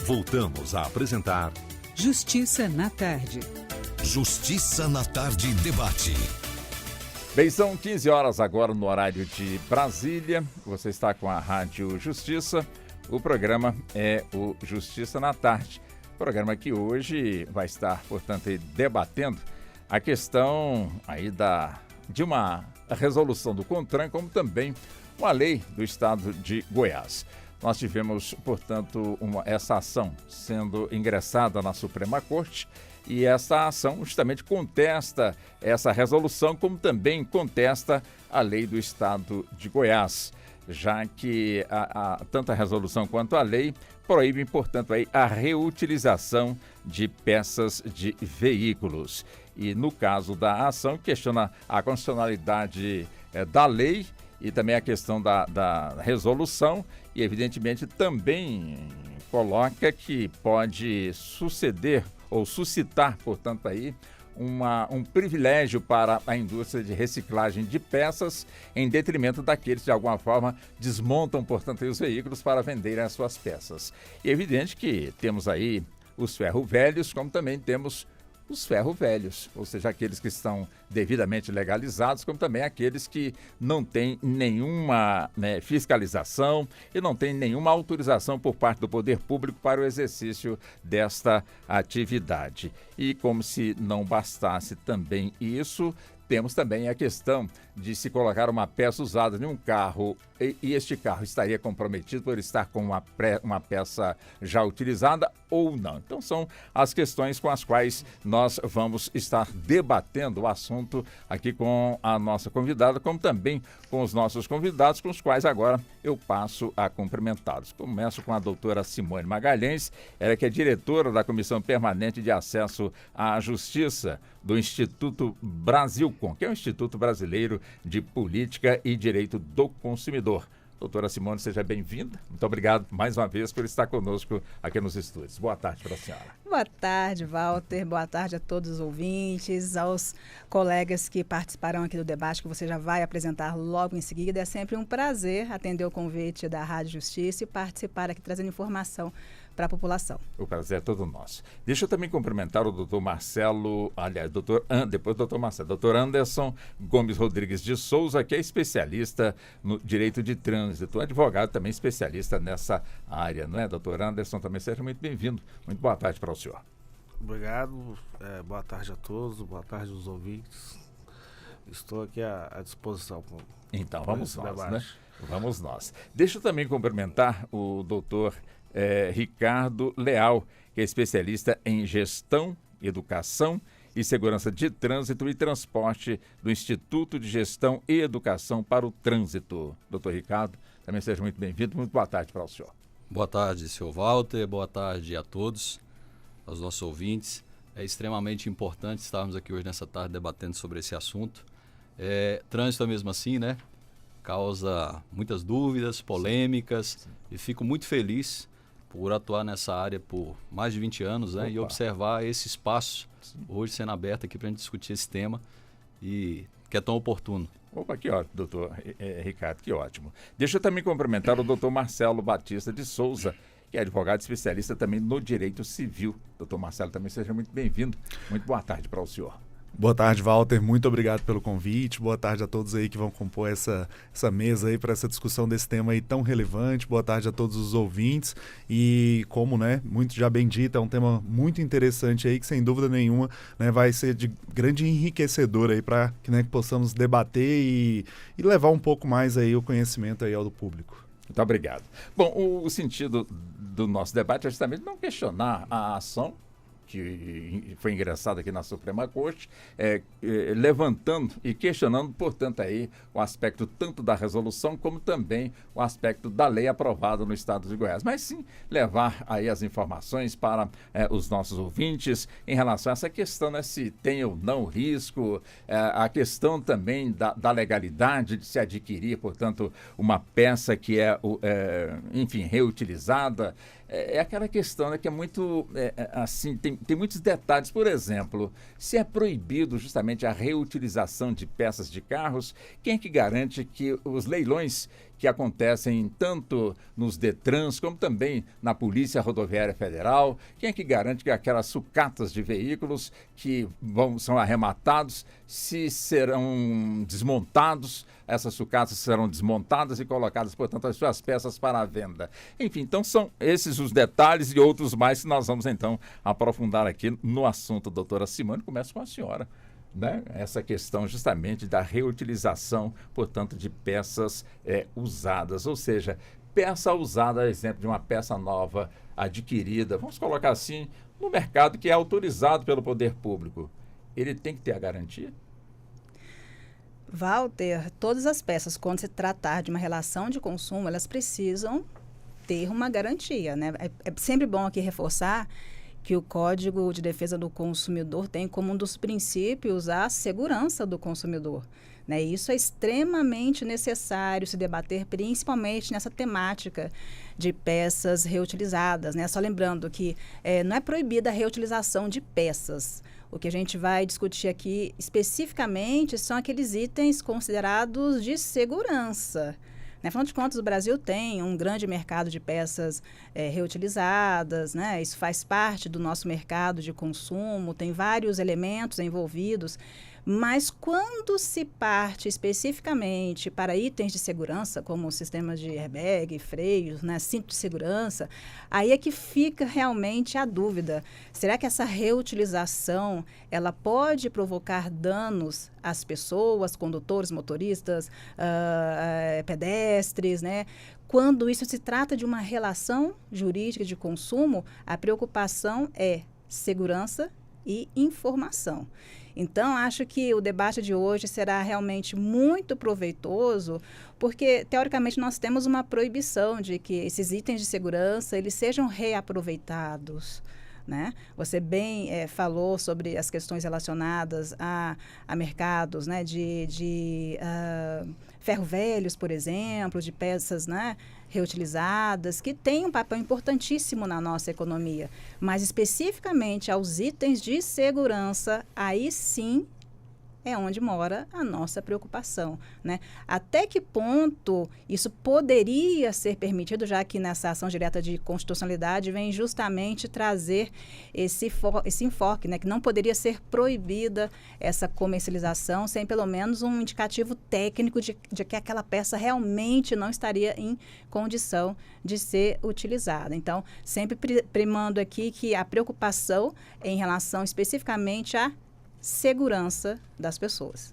voltamos a apresentar Justiça na Tarde. Justiça na Tarde Debate. Bem, são 15 horas agora no horário de Brasília. Você está com a Rádio Justiça. O programa é o Justiça na Tarde. Programa que hoje vai estar, portanto, debatendo a questão aí de uma resolução do CONTRAN, como também uma lei do estado de Goiás. Nós tivemos, portanto, essa ação sendo ingressada na Suprema Corte e essa ação justamente contesta essa resolução, como também contesta a lei do estado de Goiás, já que tanto a resolução quanto a lei proíbem, portanto, aí a reutilização de peças de veículos. E no caso da ação, questiona a constitucionalidade da lei e também a questão da resolução e, evidentemente, também coloca que pode suceder ou suscitar, portanto, aí um privilégio para a indústria de reciclagem de peças em detrimento daqueles que, de alguma forma, desmontam, portanto, aí os veículos para venderem as suas peças. E é evidente que temos aí os ferro-velhos, como também temos os ferro-velhos, ou seja, aqueles que estão devidamente legalizados, como também aqueles que não têm nenhuma fiscalização e não têm nenhuma autorização por parte do poder público para o exercício desta atividade. E como se não bastasse também isso, temos também a questão de se colocar uma peça usada em um carro e este carro estaria comprometido por estar com uma peça já utilizada ou não. Então são as questões com as quais nós vamos estar debatendo o assunto aqui com a nossa convidada, como também com os nossos convidados, com os quais agora eu passo a cumprimentá-los. Começo com a doutora Simone Magalhães, ela que é diretora da Comissão Permanente de Acesso à Justiça do Instituto Brasilcom, que é o Instituto Brasileiro de Política e Direito do Consumidor. Doutora Simone, seja bem-vinda. Muito obrigado mais uma vez por estar conosco aqui nos estúdios. Boa tarde para a senhora. Boa tarde, Walter. Boa tarde a todos os ouvintes, aos colegas que participarão aqui do debate que você já vai apresentar logo em seguida. É sempre um prazer atender o convite da Rádio Justiça e participar aqui trazendo informação para a população. O prazer é todo nosso. Deixa eu também cumprimentar o doutor Marcelo, aliás, depois do doutor Marcelo, doutor Anderson Gomes Rodrigues de Souza, que é especialista no direito de trânsito, advogado também especialista nessa área, não é, doutor Anderson? Também seja muito bem-vindo. Muito boa tarde para o senhor. Obrigado, boa tarde a todos, boa tarde aos ouvintes. Estou aqui à disposição. Então, vamos nós, né? Vamos nós. Deixa eu também cumprimentar o doutor Ricardo Leal, que é especialista em gestão, educação e segurança de trânsito e transporte do Instituto de Gestão e Educação para o Trânsito. Doutor Ricardo, também seja muito bem-vindo. Muito boa tarde para o senhor. Boa tarde, senhor Walter. Boa tarde a todos, aos nossos ouvintes. É extremamente importante estarmos aqui hoje nessa tarde debatendo sobre esse assunto. Trânsito é mesmo assim, né? Causa muitas dúvidas, polêmicas. Sim. E fico muito feliz por atuar nessa área por mais de 20 anos, né? E observar esse espaço hoje sendo aberto aqui para a gente discutir esse tema e que é tão oportuno. Opa, que ótimo, doutor Ricardo, que ótimo. Deixa eu também cumprimentar o doutor Marcelo Batista de Souza, que é advogado especialista também no direito civil. Doutor Marcelo, também seja muito bem-vindo. Muito boa tarde para o senhor. Boa tarde, Walter. Muito obrigado pelo convite. Boa tarde a todos aí que vão compor essa mesa aí para essa discussão desse tema aí tão relevante. Boa tarde a todos os ouvintes. E como, muito já bem dito, é um tema muito interessante aí que, sem dúvida nenhuma, vai ser de grande enriquecedor aí para que possamos debater e levar um pouco mais aí o conhecimento aí ao do público. Muito obrigado. Bom, o sentido do nosso debate é justamente não questionar a ação que foi ingressado aqui na Suprema Corte, levantando e questionando, portanto, aí o aspecto tanto da resolução como também o aspecto da lei aprovada no estado de Goiás. Mas sim levar aí as informações para os nossos ouvintes em relação a essa questão, né, se tem ou não risco, a questão também da legalidade de se adquirir, portanto, uma peça que enfim, reutilizada. É aquela questão, né, que é muito, assim, tem muitos detalhes. Por exemplo, se é proibido justamente a reutilização de peças de carros, quem é que garante que os leilões que acontecem tanto nos DETRANs como também na Polícia Rodoviária Federal? Quem é que garante que aquelas sucatas de veículos que são arrematados, se serão desmontados, essas sucatas serão desmontadas e colocadas, portanto, as suas peças para a venda? Enfim, então são esses os detalhes e outros mais que nós vamos então aprofundar aqui no assunto. Doutora Simone, começo com a senhora. Né? Essa questão justamente da reutilização, portanto, de peças usadas, ou seja, peça usada, exemplo de uma peça nova adquirida, vamos colocar assim, no mercado que é autorizado pelo poder público, ele tem que ter a garantia? Walter, todas as peças, quando se tratar de uma relação de consumo, elas precisam ter uma garantia, né? É sempre bom aqui reforçar que o Código de Defesa do Consumidor tem como um dos princípios a segurança do consumidor, né? Isso é extremamente necessário se debater, principalmente nessa temática de peças reutilizadas, né? Só lembrando que não é proibida a reutilização de peças. O que a gente vai discutir aqui especificamente são aqueles itens considerados de segurança. Afinal de contas, o Brasil tem um grande mercado de peças reutilizadas, né? Isso faz parte do nosso mercado de consumo, tem vários elementos envolvidos, mas quando se parte especificamente para itens de segurança, como sistemas de airbag, freios, né, cinto de segurança, aí é que fica realmente a dúvida. Será que essa reutilização ela pode provocar danos às pessoas, condutores, motoristas, pedestres, né? Quando isso se trata de uma relação jurídica de consumo, a preocupação é segurança e informação. Então, acho que o debate de hoje será realmente muito proveitoso, porque, teoricamente, nós temos uma proibição de que esses itens de segurança eles sejam reaproveitados, né? Você bem falou sobre as questões relacionadas a mercados, né, de ferro-velhos, por exemplo, de peças, né, reutilizadas, que têm um papel importantíssimo na nossa economia. Mas, especificamente aos itens de segurança, aí sim é onde mora a nossa preocupação, né? Até que ponto isso poderia ser permitido, já que nessa ação direta de constitucionalidade vem justamente trazer esse enfoque, né? Que não poderia ser proibida essa comercialização sem pelo menos um indicativo técnico de que aquela peça realmente não estaria em condição de ser utilizada. Então, sempre primando aqui que a preocupação em relação especificamente à segurança das pessoas.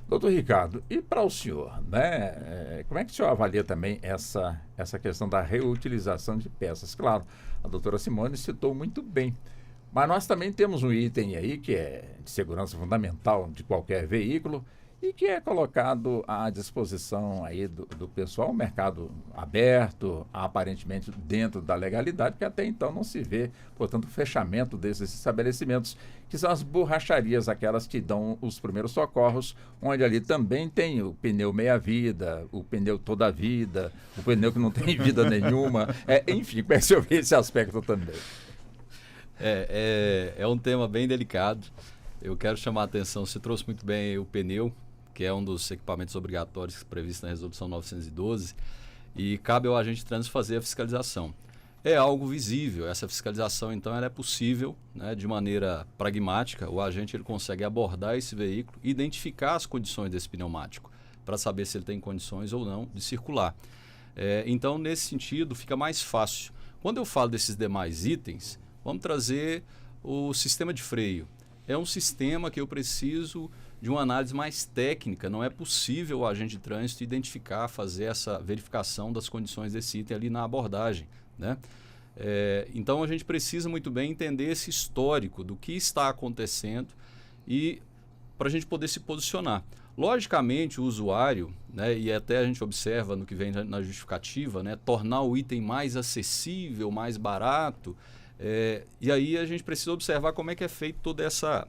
Doutor Ricardo, e para o senhor, né? Como é que o senhor avalia também essa questão da reutilização de peças? Claro, a doutora Simone citou muito bem, mas nós também temos um item aí que é de segurança fundamental de qualquer veículo e que é colocado à disposição aí do pessoal, um mercado aberto, aparentemente dentro da legalidade, porque até então não se vê, portanto, o fechamento desses estabelecimentos, que são as borracharias, aquelas que dão os primeiros socorros, onde ali também tem o pneu meia-vida, o pneu toda-vida, o pneu que não tem vida nenhuma. Enfim, como é que você vê esse aspecto também? É um tema bem delicado. Eu quero chamar a atenção, você trouxe muito bem o pneu, que é um dos equipamentos obrigatórios previstos na Resolução 912, e cabe ao agente de trânsito fazer a fiscalização. É algo visível, essa fiscalização, então, ela é possível, né, de maneira pragmática. O agente ele consegue abordar esse veículo, identificar as condições desse pneumático, para saber se ele tem condições ou não de circular. Então, nesse sentido, fica mais fácil. Quando eu falo desses demais itens, vamos trazer o sistema de freio. É um sistema que eu preciso de uma análise mais técnica. Não é possível o agente de trânsito identificar, fazer essa verificação das condições desse item ali na abordagem, né? Então, a gente precisa muito bem entender esse histórico do que está acontecendo e para a gente poder se posicionar. Logicamente, o usuário, né, e até a gente observa no que vem na justificativa, né, tornar o item mais acessível, mais barato, e aí a gente precisa observar como é que é feito toda essa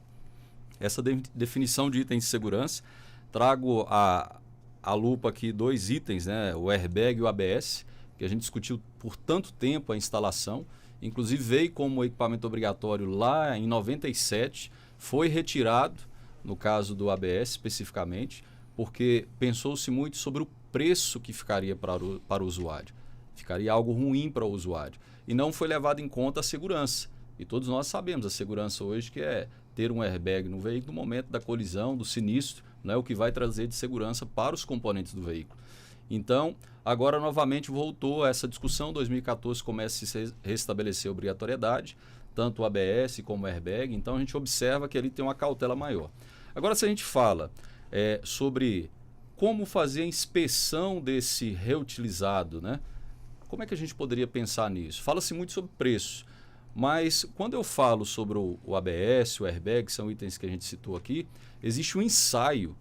definição de itens de segurança. Trago a lupa aqui 2 itens, né, o airbag e o ABS, que a gente discutiu por tanto tempo a instalação, inclusive veio como equipamento obrigatório lá em 97, foi retirado, no caso do ABS especificamente, porque pensou-se muito sobre o preço que ficaria para o usuário. Ficaria algo ruim para o usuário. E não foi levado em conta a segurança. E todos nós sabemos a segurança hoje, que é ter um airbag no veículo no momento da colisão, do sinistro, né, o que vai trazer de segurança para os componentes do veículo. Então, agora novamente voltou essa discussão. Em 2014 começa a se restabelecer a obrigatoriedade, tanto o ABS como o airbag. Então, a gente observa que ali tem uma cautela maior. Agora, se a gente fala sobre como fazer a inspeção desse reutilizado, né? Como é que a gente poderia pensar nisso? Fala-se muito sobre preço, mas quando eu falo sobre o ABS, o airbag, que são itens que a gente citou aqui, existe um ensaio,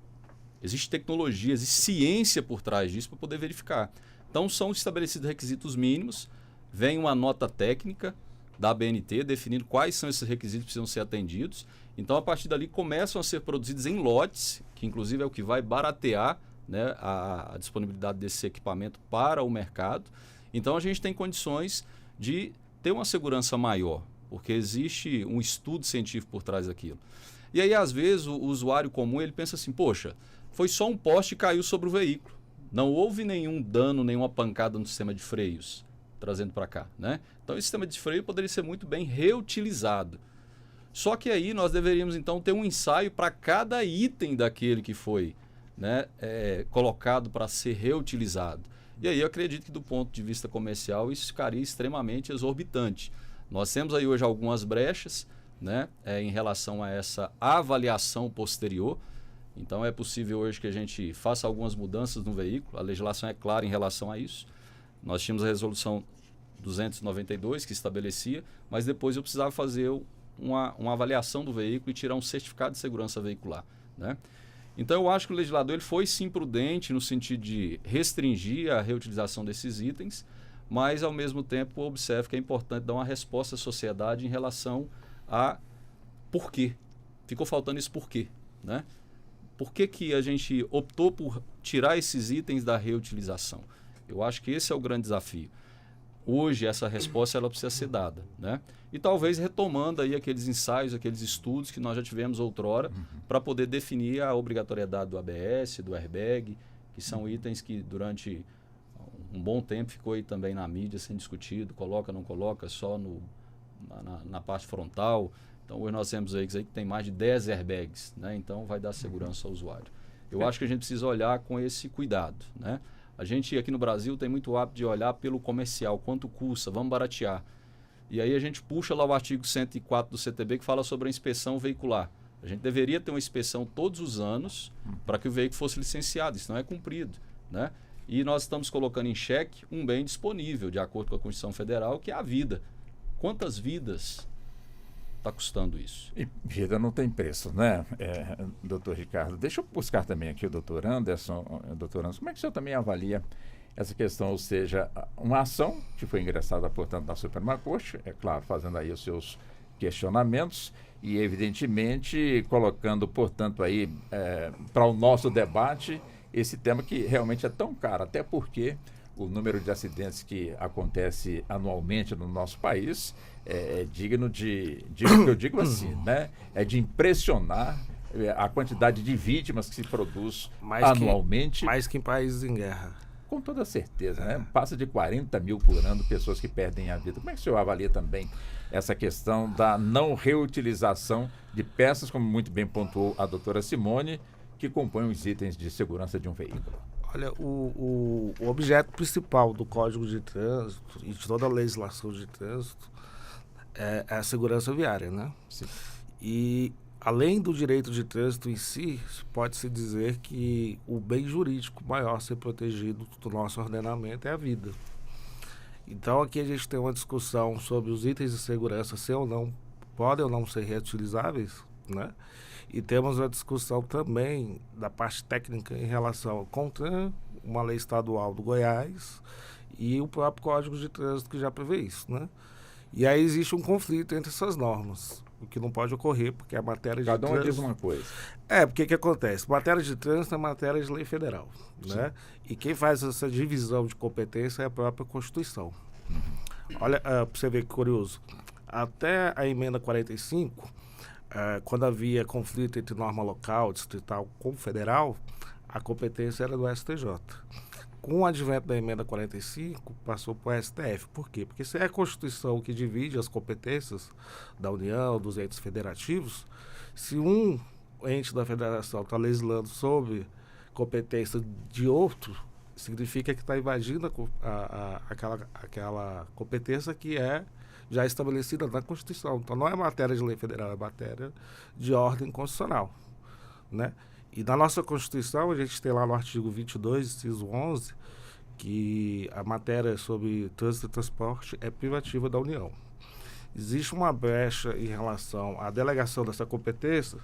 existe tecnologia, existe ciência por trás disso para poder verificar. Então, são estabelecidos requisitos mínimos, vem uma nota técnica da ABNT definindo quais são esses requisitos que precisam ser atendidos. Então, a partir dali, começam a ser produzidos em lotes, que inclusive é o que vai baratear, né, a disponibilidade desse equipamento para o mercado. Então, a gente tem condições de ter uma segurança maior, porque existe um estudo científico por trás daquilo. E aí, às vezes, o usuário comum ele pensa assim, poxa, foi só um poste e caiu sobre o veículo. Não houve nenhum dano, nenhuma pancada no sistema de freios, trazendo para cá, né? Então, esse sistema de freio poderia ser muito bem reutilizado. Só que aí nós deveríamos, então, ter um ensaio para cada item daquele que foi, né, colocado para ser reutilizado. E aí eu acredito que, do ponto de vista comercial, isso ficaria extremamente exorbitante. Nós temos aí hoje algumas brechas, né, em relação a essa avaliação posterior. Então, é possível hoje que a gente faça algumas mudanças no veículo. A legislação é clara em relação a isso. Nós tínhamos a resolução 292 que estabelecia, mas depois eu precisava fazer uma avaliação do veículo e tirar um certificado de segurança veicular, né? Então, eu acho que o legislador ele foi sim prudente no sentido de restringir a reutilização desses itens, mas, ao mesmo tempo, observo que é importante dar uma resposta à sociedade em relação a por quê. Ficou faltando esse porquê, né? Por que a gente optou por tirar esses itens da reutilização? Eu acho que esse é o grande desafio. Hoje, essa resposta ela precisa ser dada, né? E talvez retomando aí aqueles ensaios, aqueles estudos que nós já tivemos outrora, para poder definir a obrigatoriedade do ABS, do airbag, que são itens que durante um bom tempo ficou aí também na mídia sendo discutido, coloca, não coloca, só na parte frontal. Então, hoje nós temos veículos aí que tem mais de 10 airbags, né? Então, vai dar segurança ao usuário. Eu acho que a gente precisa olhar com esse cuidado, né? A gente aqui no Brasil tem muito hábito de olhar pelo comercial, quanto custa, vamos baratear. E aí a gente puxa lá o artigo 104 do CTB que fala sobre a inspeção veicular. A gente deveria ter uma inspeção todos os anos para que o veículo fosse licenciado, isso não é cumprido, né? E nós estamos colocando em xeque um bem disponível, de acordo com a Constituição Federal, que é a vida. Quantas vidas está custando isso? E vida não tem preço, né, doutor Ricardo? Deixa eu buscar também aqui o doutor Anderson. Doutor Anderson, como é que o senhor também avalia essa questão, ou seja, uma ação que foi ingressada, portanto, na Suprema Corte, é claro, fazendo aí os seus questionamentos e, evidentemente, colocando, portanto, aí para o nosso debate esse tema que realmente é tão caro, até porque o número de acidentes que acontece anualmente no nosso país é digno eu digo assim, né? É de impressionar a quantidade de vítimas que se produz anualmente. Mais que em países em guerra. Com toda certeza, né? Passa de 40 mil por ano pessoas que perdem a vida. Como é que o senhor avalia também essa questão da não reutilização de peças, como muito bem pontuou a doutora Simone, que compõem os itens de segurança de um veículo? Olha, o objeto principal do Código de Trânsito e de toda a legislação de trânsito é a segurança viária, né? Sim. E, além do direito de trânsito em si, pode-se dizer que o bem jurídico maior a ser protegido do nosso ordenamento é a vida. Então, aqui a gente tem uma discussão sobre os itens de segurança, se ou não, podem ou não ser reutilizáveis, né? E temos uma discussão também da parte técnica em relação ao CONTRAN, uma lei estadual do Goiás e o próprio Código de Trânsito que já prevê isso, né? E aí existe um conflito entre essas normas, o que não pode ocorrer, porque a matéria de trânsito... Cada um diz uma coisa. Porque que acontece? Matéria de trânsito é matéria de lei federal, né? E quem faz essa divisão de competência é a própria Constituição. Olha, para você ver que curioso, até a emenda 45... quando havia conflito entre norma local, distrital com federal, a competência era do STJ. com o advento da emenda 45, passou para o STF. Por quê? Porque se é a Constituição que divide as competências da União, dos entes federativos, se um ente da federação está legislando sobre competência de outro, significa que está invadindo aquela competência que é já estabelecida na Constituição. Então, não é matéria de lei federal, é matéria de ordem constitucional, né? E na nossa Constituição, a gente tem lá no artigo 22, inciso 11, que a matéria sobre trânsito e transporte é privativa da União. Existe uma brecha em relação à delegação dessa competência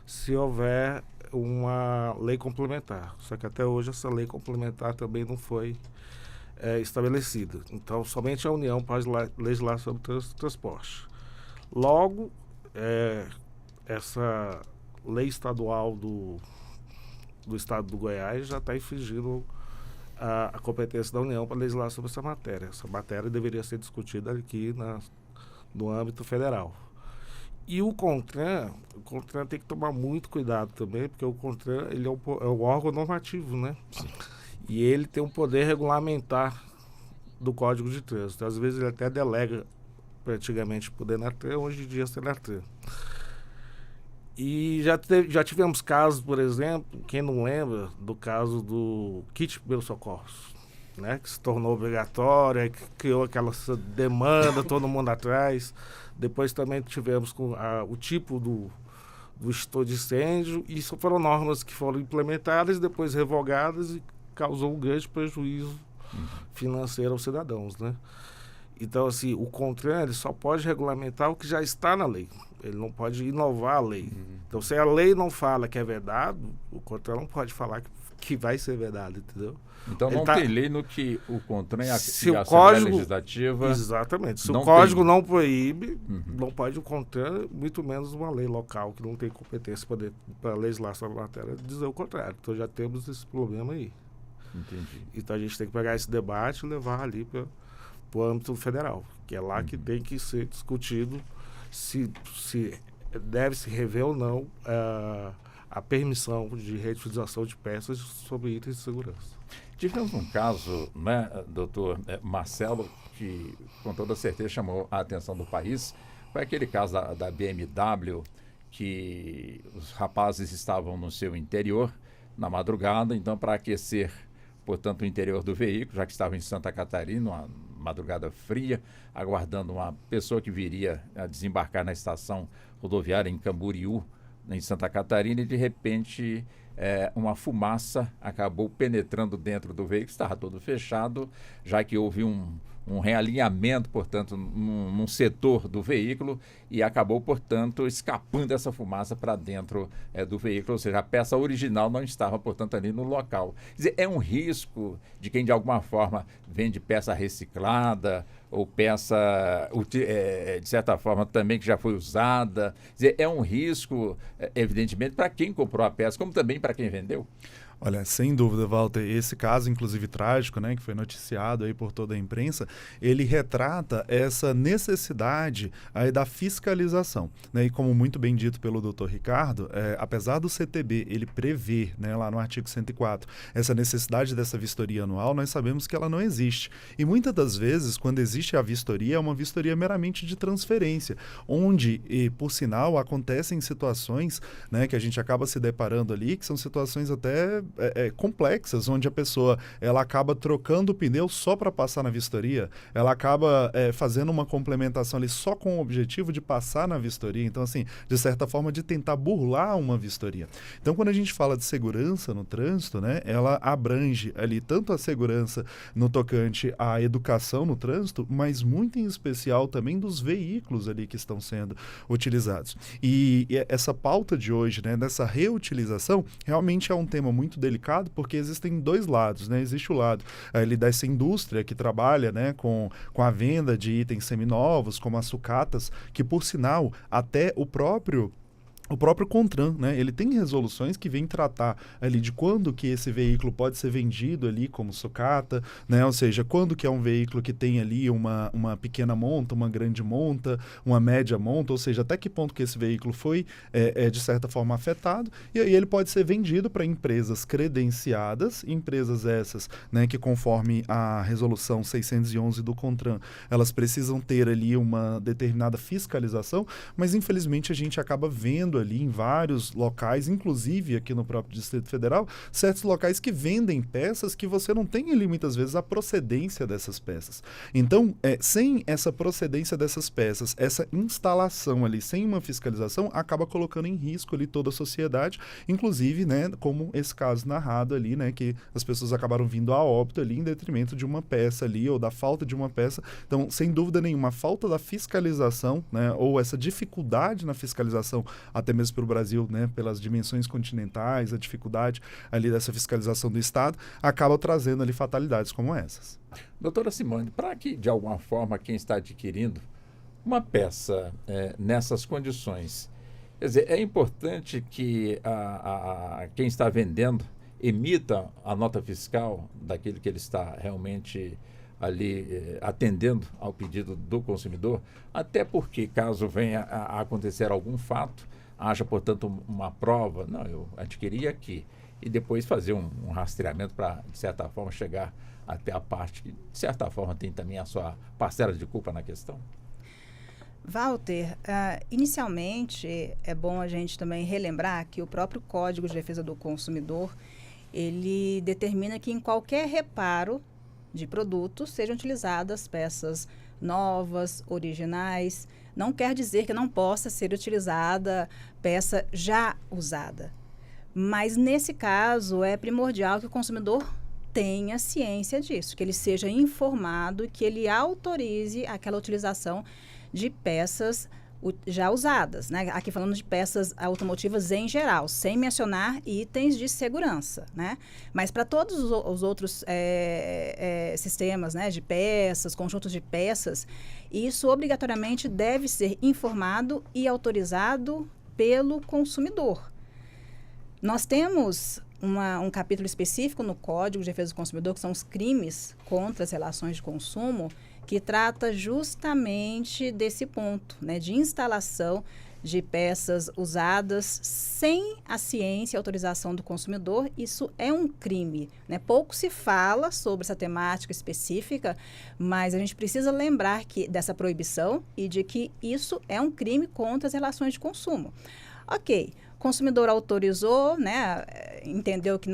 se houver uma lei complementar. Só que até hoje essa lei complementar também não foi estabelecida. Então, somente a União pode legislar sobre trânsito e transporte. Logo, essa lei estadual do estado do Goiás já está infringindo a competência da União para legislar sobre essa matéria. Essa matéria deveria ser discutida aqui no âmbito federal. E o CONTRAN tem que tomar muito cuidado também, porque o CONTRAN ele é um órgão normativo, né? Sim. E ele tem um poder regulamentar do Código de Trânsito. Às vezes ele até delega praticamente para o DENATRAN, hoje em dia é SENATRAN. E já tivemos casos, por exemplo, quem não lembra do caso do kit de primeiros socorros, né, que se tornou obrigatório, que criou aquela demanda, todo mundo atrás. Depois também tivemos com o tipo do extintor de incêndio. Isso foram normas que foram implementadas, depois revogadas e causou um grande prejuízo financeiro aos cidadãos, né? Então, assim, o CONTRAN ele só pode regulamentar o que já está na lei. Ele não pode inovar a lei. Então, se a lei não fala que é vedado, o CONTRAN não pode falar que vai ser vedado, entendeu? Então, ele não tem lei no que o CONTRAN e a Assembleia Código Legislativa... Exatamente. Se não o Código tem... não proíbe, não pode o CONTRAN, muito menos uma lei local que não tem competência para legislar sobre a matéria, dizer o contrário. Então, já temos esse problema aí. Entendi. Então, a gente tem que pegar esse debate e levar ali para o âmbito federal, que é lá que tem que ser discutido se deve se rever ou não a permissão de reutilização de peças sobre itens de segurança. Tivemos um caso, né, doutor Marcelo, que com toda certeza chamou a atenção do país. Foi aquele caso da BMW, que os rapazes estavam no seu interior na madrugada, então para aquecer, portanto, o interior do veículo, já que estava em Santa Catarina, uma madrugada fria, aguardando uma pessoa que viria a desembarcar na estação rodoviária em Camboriú, em Santa Catarina, e de repente uma fumaça acabou penetrando dentro do veículo, estava todo fechado, já que houve um realinhamento, portanto, num setor do veículo e acabou, portanto, escapando essa fumaça para dentro do veículo, ou seja, a peça original não estava, portanto, ali no local. Quer dizer, é um risco de quem, de alguma forma, vende peça reciclada ou peça, de certa forma, também que já foi usada. Quer dizer, é um risco, evidentemente, para quem comprou a peça, como também para quem vendeu. Olha, sem dúvida, Walter, esse caso, inclusive trágico, né, que foi noticiado aí por toda a imprensa, ele retrata essa necessidade aí da fiscalização, né, e como muito bem dito pelo doutor Ricardo, apesar do CTB ele prever, né, lá no artigo 104, essa necessidade dessa vistoria anual, nós sabemos que ela não existe. E muitas das vezes, quando existe a vistoria, é uma vistoria meramente de transferência, onde, por sinal, acontecem situações, né, que a gente acaba se deparando ali, que são situações até complexas, onde a pessoa ela acaba trocando o pneu só para passar na vistoria, ela acaba fazendo uma complementação ali só com o objetivo de passar na vistoria, então assim, de certa forma de tentar burlar uma vistoria. Então quando a gente fala de segurança no trânsito, né, ela abrange ali tanto a segurança no tocante à educação no trânsito, mas muito em especial também dos veículos ali que estão sendo utilizados. E essa pauta de hoje, né, dessa reutilização, realmente é um tema muito delicado, porque existem dois lados, né? Existe o lado ali dessa indústria que trabalha, né, com a venda de itens seminovos, como as sucatas, que por sinal, até o próprio O próprio CONTRAN, né, ele tem resoluções que vêm tratar ali de quando que esse veículo pode ser vendido ali como sucata, né, ou seja, quando que é um veículo que tem ali uma pequena monta, uma grande monta, uma média monta, ou seja, até que ponto que esse veículo foi, de certa forma, afetado, e aí ele pode ser vendido para empresas credenciadas, empresas essas, né, que conforme a resolução 611 do CONTRAN, elas precisam ter ali uma determinada fiscalização, mas infelizmente a gente acaba vendo ali em vários locais, inclusive aqui no próprio Distrito Federal, certos locais que vendem peças que você não tem ali muitas vezes a procedência dessas peças. Então, sem essa procedência dessas peças, essa instalação ali, sem uma fiscalização, acaba colocando em risco ali toda a sociedade, inclusive, né, como esse caso narrado ali, né, que as pessoas acabaram vindo a óbito ali em detrimento de uma peça ali, ou da falta de uma peça. Então, sem dúvida nenhuma, a falta da fiscalização, né, ou essa dificuldade na fiscalização, até mesmo pelo Brasil, né, pelas dimensões continentais, a dificuldade ali dessa fiscalização do Estado, acaba trazendo ali fatalidades como essas. Doutora Simone, para que, de alguma forma, quem está adquirindo uma peça nessas condições, quer dizer, é importante que quem está vendendo emita a nota fiscal daquilo que ele está realmente ali atendendo ao pedido do consumidor, até porque, caso venha a acontecer algum fato, haja, portanto, uma prova, não, eu adquiri aqui, e depois fazer um rastreamento para, de certa forma, chegar até a parte que, de certa forma, tem também a sua parcela de culpa na questão. Walter, inicialmente é bom a gente também relembrar que o próprio Código de Defesa do Consumidor, ele determina que em qualquer reparo de produtos sejam utilizadas peças novas, originais. Não quer dizer que não possa ser utilizada peça já usada. Mas, nesse caso, é primordial que o consumidor tenha ciência disso, que ele seja informado e que ele autorize aquela utilização de peças já usadas, né? Aqui falando de peças automotivas em geral, sem mencionar itens de segurança, né? Mas para todos os outros sistemas, né, de peças, conjuntos de peças, isso obrigatoriamente deve ser informado e autorizado pelo consumidor. Nós temos um capítulo específico no Código de Defesa do Consumidor, que são os crimes contra as relações de consumo, que trata justamente desse ponto, né, de instalação de peças usadas sem a ciência e autorização do consumidor. Isso é um crime, né? Pouco se fala sobre essa temática específica, mas a gente precisa lembrar dessa proibição e de que isso é um crime contra as relações de consumo. Ok, o consumidor autorizou, né, entendeu que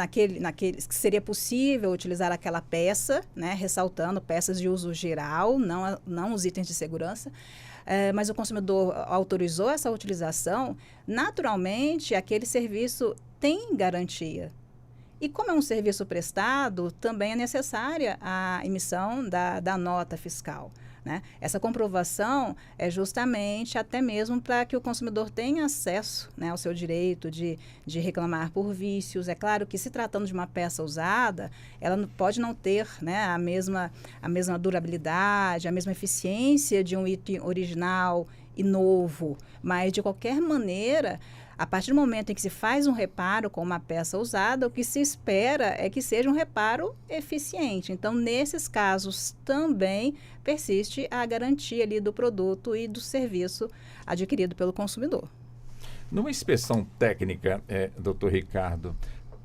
que seria possível utilizar aquela peça, né, ressaltando peças de uso geral, não os itens de segurança, mas o consumidor autorizou essa utilização, naturalmente aquele serviço tem garantia. E como é um serviço prestado, também é necessária a emissão da nota fiscal, né? Essa comprovação é justamente até mesmo para que o consumidor tenha acesso, né, ao seu direito de reclamar por vícios. É claro que, se tratando de uma peça usada, ela pode não ter, né, a mesma durabilidade, a mesma eficiência de um item original e novo, mas, de qualquer maneira, a partir do momento em que se faz um reparo com uma peça usada, o que se espera é que seja um reparo eficiente. Então, nesses casos também persiste a garantia ali do produto e do serviço adquirido pelo consumidor. Numa inspeção técnica, doutor Ricardo,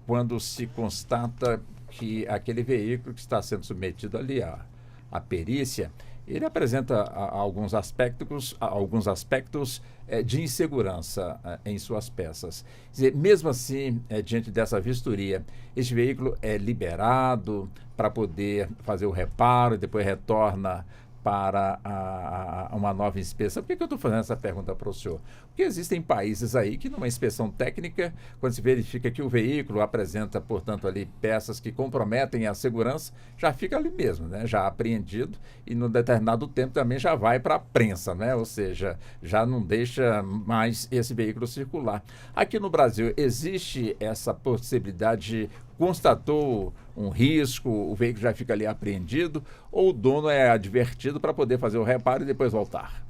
quando se constata que aquele veículo que está sendo submetido ali à perícia, ele apresenta alguns aspectos de insegurança em suas peças. Quer dizer, mesmo assim, diante dessa vistoria, este veículo é liberado para poder fazer o reparo e depois retorna para uma nova inspeção. Por que eu estou fazendo essa pergunta para o senhor? Porque existem países aí que, numa inspeção técnica, quando se verifica que o veículo apresenta, portanto, ali peças que comprometem a segurança, já fica ali mesmo, né? Já apreendido, e no determinado tempo também já vai para a prensa, né? Ou seja, já não deixa mais esse veículo circular. Aqui no Brasil, existe essa possibilidade? Constatou um risco, o veículo já fica ali apreendido, ou o dono é advertido para poder fazer o reparo e depois voltar?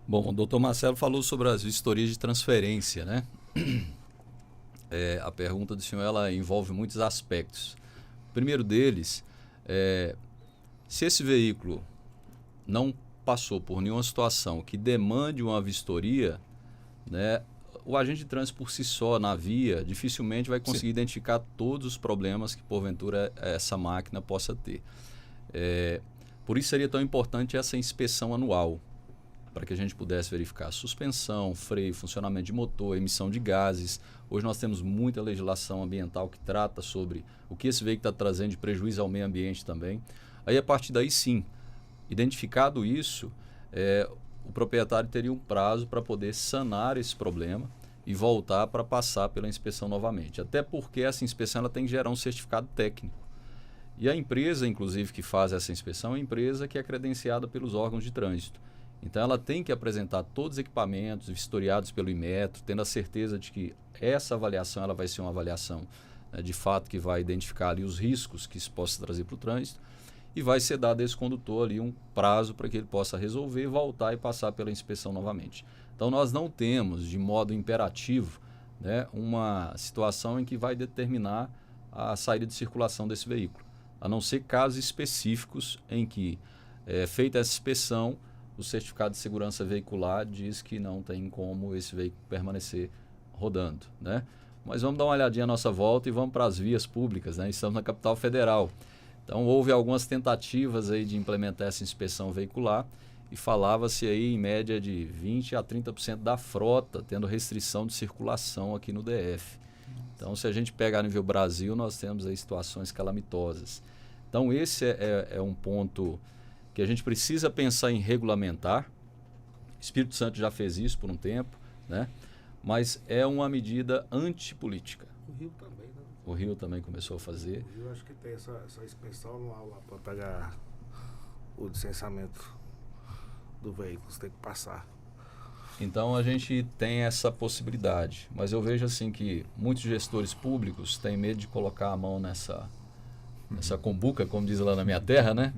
Bom, o doutor Marcelo falou sobre as vistorias de transferência, né? A pergunta do senhor, ela envolve muitos aspectos. O primeiro deles, se esse veículo não passou por nenhuma situação que demande uma vistoria, né, o agente de trânsito por si só, na via, dificilmente vai conseguir identificar todos os problemas que, porventura, essa máquina possa ter. Por isso seria tão importante essa inspeção anual, para que a gente pudesse verificar suspensão, freio, funcionamento de motor, emissão de gases. Hoje nós temos muita legislação ambiental que trata sobre o que esse veículo está trazendo de prejuízo ao meio ambiente também. Aí, a partir daí, sim, identificado isso, o proprietário teria um prazo para poder sanar esse problema e voltar para passar pela inspeção novamente. Até porque essa inspeção ela tem que gerar um certificado técnico. E a empresa, inclusive, que faz essa inspeção é a empresa que é credenciada pelos órgãos de trânsito. Então, ela tem que apresentar todos os equipamentos vistoriados pelo Inmetro, tendo a certeza de que essa avaliação ela vai ser uma avaliação, né, de fato, que vai identificar ali os riscos que isso possa trazer para o trânsito, e vai ser dado a esse condutor ali um prazo para que ele possa resolver, voltar e passar pela inspeção novamente. Então, nós não temos, de modo imperativo, né, uma situação em que vai determinar a saída de circulação desse veículo, a não ser casos específicos em que, feita essa inspeção, o certificado de segurança veicular diz que não tem como esse veículo permanecer rodando, né? Mas vamos dar uma olhadinha à nossa volta e vamos para as vias públicas, né? Estamos na capital federal. Então, houve algumas tentativas aí de implementar essa inspeção veicular e falava-se aí em média de 20% a 30% da frota tendo restrição de circulação aqui no DF. Então, se a gente pegar a nível Brasil, nós temos aí situações calamitosas. Então, esse é um ponto que a gente precisa pensar em regulamentar. Espírito Santo já fez isso por um tempo, né? Mas é uma medida antipolítica. O Rio também, né? O Rio também começou a fazer. O Rio acho que tem essa inspeção anual lá para pegar o licenciamento do veículo, você tem que passar. Então a gente tem essa possibilidade, mas eu vejo assim que muitos gestores públicos têm medo de colocar a mão nessa cumbuca, como diz lá na minha terra, né?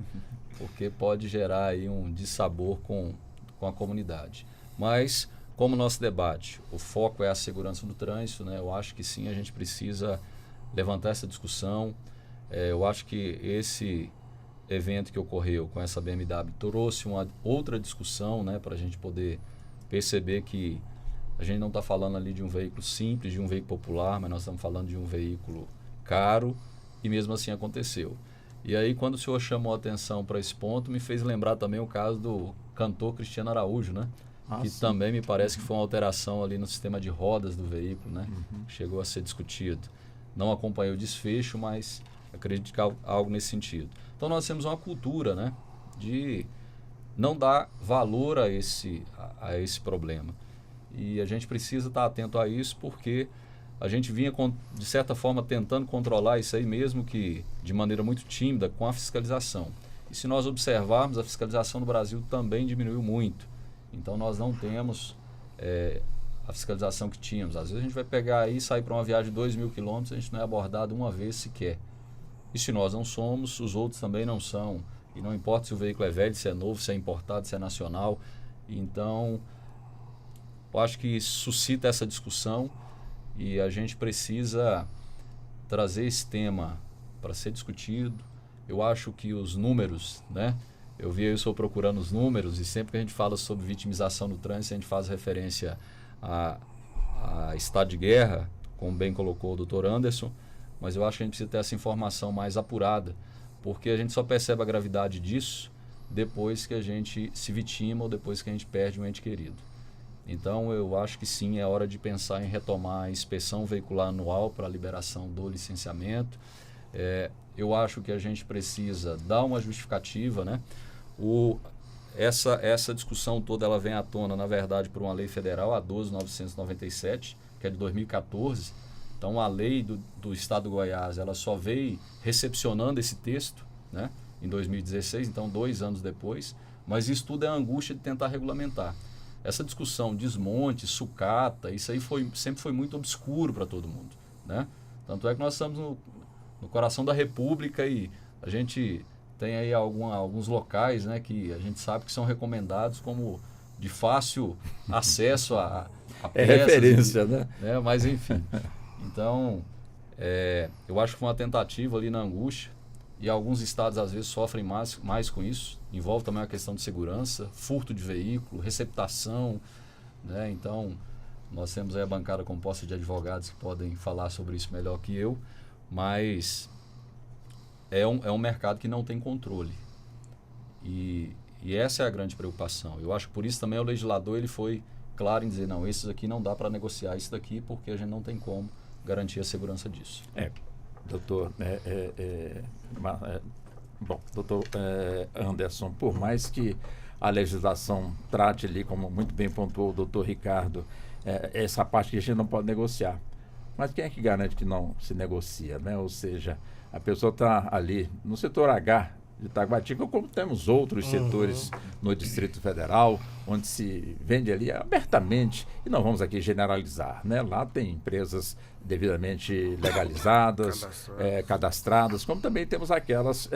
Porque pode gerar aí um dissabor com a comunidade. Mas, como o nosso debate, o foco é a segurança do trânsito, né? Eu acho que sim, a gente precisa levantar essa discussão. Eu acho que esse evento que ocorreu com essa BMW trouxe uma outra discussão, né? Para a gente poder perceber que a gente não está falando ali de um veículo simples, de um veículo popular, mas nós estamos falando de um veículo caro, e mesmo assim aconteceu. E aí, quando o senhor chamou a atenção para esse ponto, me fez lembrar também o caso do cantor Cristiano Araújo, né? Que sim, também me parece que foi uma alteração ali no sistema de rodas do veículo, né? Chegou a ser discutido. Não acompanhei o desfecho, mas acredito que algo nesse sentido. Então, nós temos uma cultura, né, de não dar valor a esse problema. E a gente precisa estar atento a isso, porque a gente vinha, de certa forma, tentando controlar isso aí, mesmo que de maneira muito tímida, com a fiscalização. E se nós observarmos, a fiscalização no Brasil também diminuiu muito. Então, nós não temos a fiscalização que tínhamos. Às vezes a gente vai pegar aí e sair para uma viagem de 2.000 quilômetros, a gente não é abordado uma vez sequer. E se nós não somos, os outros também não são. E não importa se o veículo é velho, se é novo, se é importado, se é nacional. Então, eu acho que suscita essa discussão. E a gente precisa trazer esse tema para ser discutido. Eu acho que os números, né? Eu estou procurando os números, e sempre que a gente fala sobre vitimização no trânsito, a gente faz referência a estado de guerra, como bem colocou o doutor Anderson, mas eu acho que a gente precisa ter essa informação mais apurada, porque a gente só percebe a gravidade disso depois que a gente se vitima ou depois que a gente perde um ente querido. Então, eu acho que sim, é hora de pensar em retomar a inspeção veicular anual para a liberação do licenciamento. Eu acho que a gente precisa dar uma justificativa, né? Essa discussão toda ela vem à tona, na verdade, por uma lei federal, a 12.997, que é de 2014. Então, a lei do Estado do Goiás, ela só veio recepcionando esse texto, né, em 2016, então 2 anos depois. Mas isso tudo é a angústia de tentar regulamentar. Essa discussão, desmonte, sucata, isso aí sempre foi muito obscuro para todo mundo, né? Tanto é que nós estamos no coração da República e a gente tem aí alguns locais, né, que a gente sabe que são recomendados como de fácil acesso a É peças. referência, né? Mas enfim. Então, eu acho que foi uma tentativa ali na angústia, e alguns estados às vezes sofrem mais com isso. Envolve também a questão de segurança, furto de veículo, receptação, né? Então, nós temos aí a bancada composta de advogados que podem falar sobre isso melhor que eu, mas é um mercado que não tem controle. E essa é a grande preocupação. Eu acho que por isso também o legislador ele foi claro em dizer, não, esses aqui não dá para negociar isso daqui, porque a gente não tem como garantir a segurança disso. Doutor, doutor Anderson, por mais que a legislação trate ali, como muito bem pontuou o doutor Ricardo, essa parte que a gente não pode negociar. Mas quem é que garante que não se negocia, né? Ou seja, a pessoa está ali no setor H de Taguatinga, como temos outros setores no Distrito Federal, onde se vende ali abertamente, e não vamos aqui generalizar, né? Lá tem empresas devidamente legalizadas, cadastradas, como também temos aquelas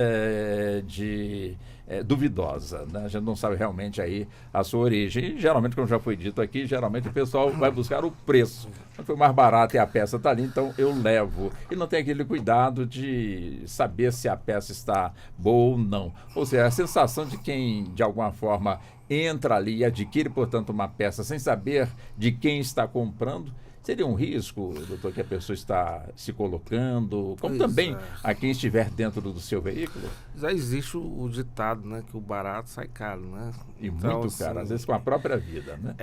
duvidosa, né? A gente não sabe realmente aí a sua origem. E, geralmente, como já foi dito aqui, geralmente o pessoal vai buscar o preço. Foi mais barato e a peça está ali, então eu levo. E não tem aquele cuidado de saber se a peça está boa ou não. Ou seja, a sensação de quem, de alguma forma, entra ali e adquire, portanto, uma peça sem saber de quem está comprando, seria um risco, doutor, que a pessoa está se colocando, como também a quem estiver dentro do seu veículo? Já existe o ditado, né, que o barato sai caro, né? E então, muito caro, às vezes com a própria vida, né?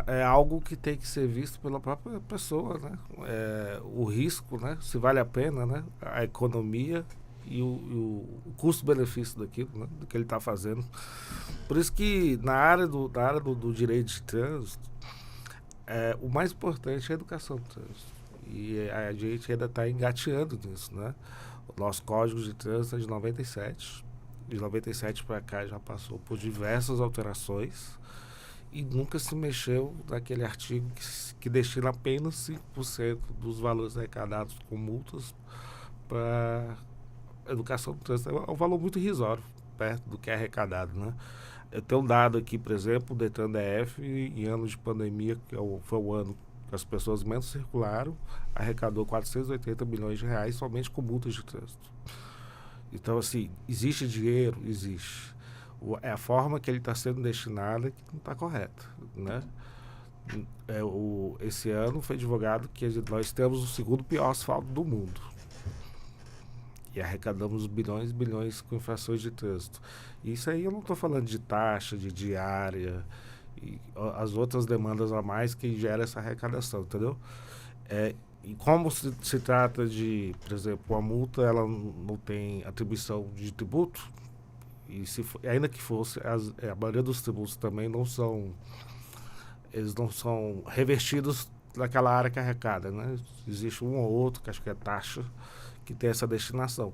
É algo que tem que ser visto pela própria pessoa, né? O risco, né? Se vale a pena, né? A economia e o custo-benefício daquilo, né? Do que ele está fazendo. Por isso que na área do direito de trânsito, o mais importante é a educação do trânsito. E a gente ainda está engateando nisso, né? O nosso Código de Trânsito é de 97. De 97 para cá já passou por diversas alterações e nunca se mexeu naquele artigo que destina apenas 5% dos valores arrecadados com multas para educação do trânsito. É um valor muito irrisório, perto do que é arrecadado, né? Eu tenho um dado aqui, por exemplo, o Detran DF, em anos de pandemia, que foi o ano que as pessoas menos circularam, arrecadou 480 milhões de reais somente com multas de trânsito. Então, assim, existe dinheiro? Existe. É a forma que ele está sendo destinado que não está correta, né? Esse ano foi divulgado que nós temos o segundo pior asfalto do mundo. E arrecadamos bilhões e bilhões com infrações de trânsito. Isso aí eu não estou falando de taxa, de diária, e as outras demandas a mais que gera essa arrecadação, entendeu? E como se trata de, por exemplo, a multa, ela não tem atribuição de tributo, e ainda que fosse, a maioria dos tributos também eles não são revertidos naquela área que arrecada, né? Existe um ou outro, que acho que é taxa, que tem essa destinação.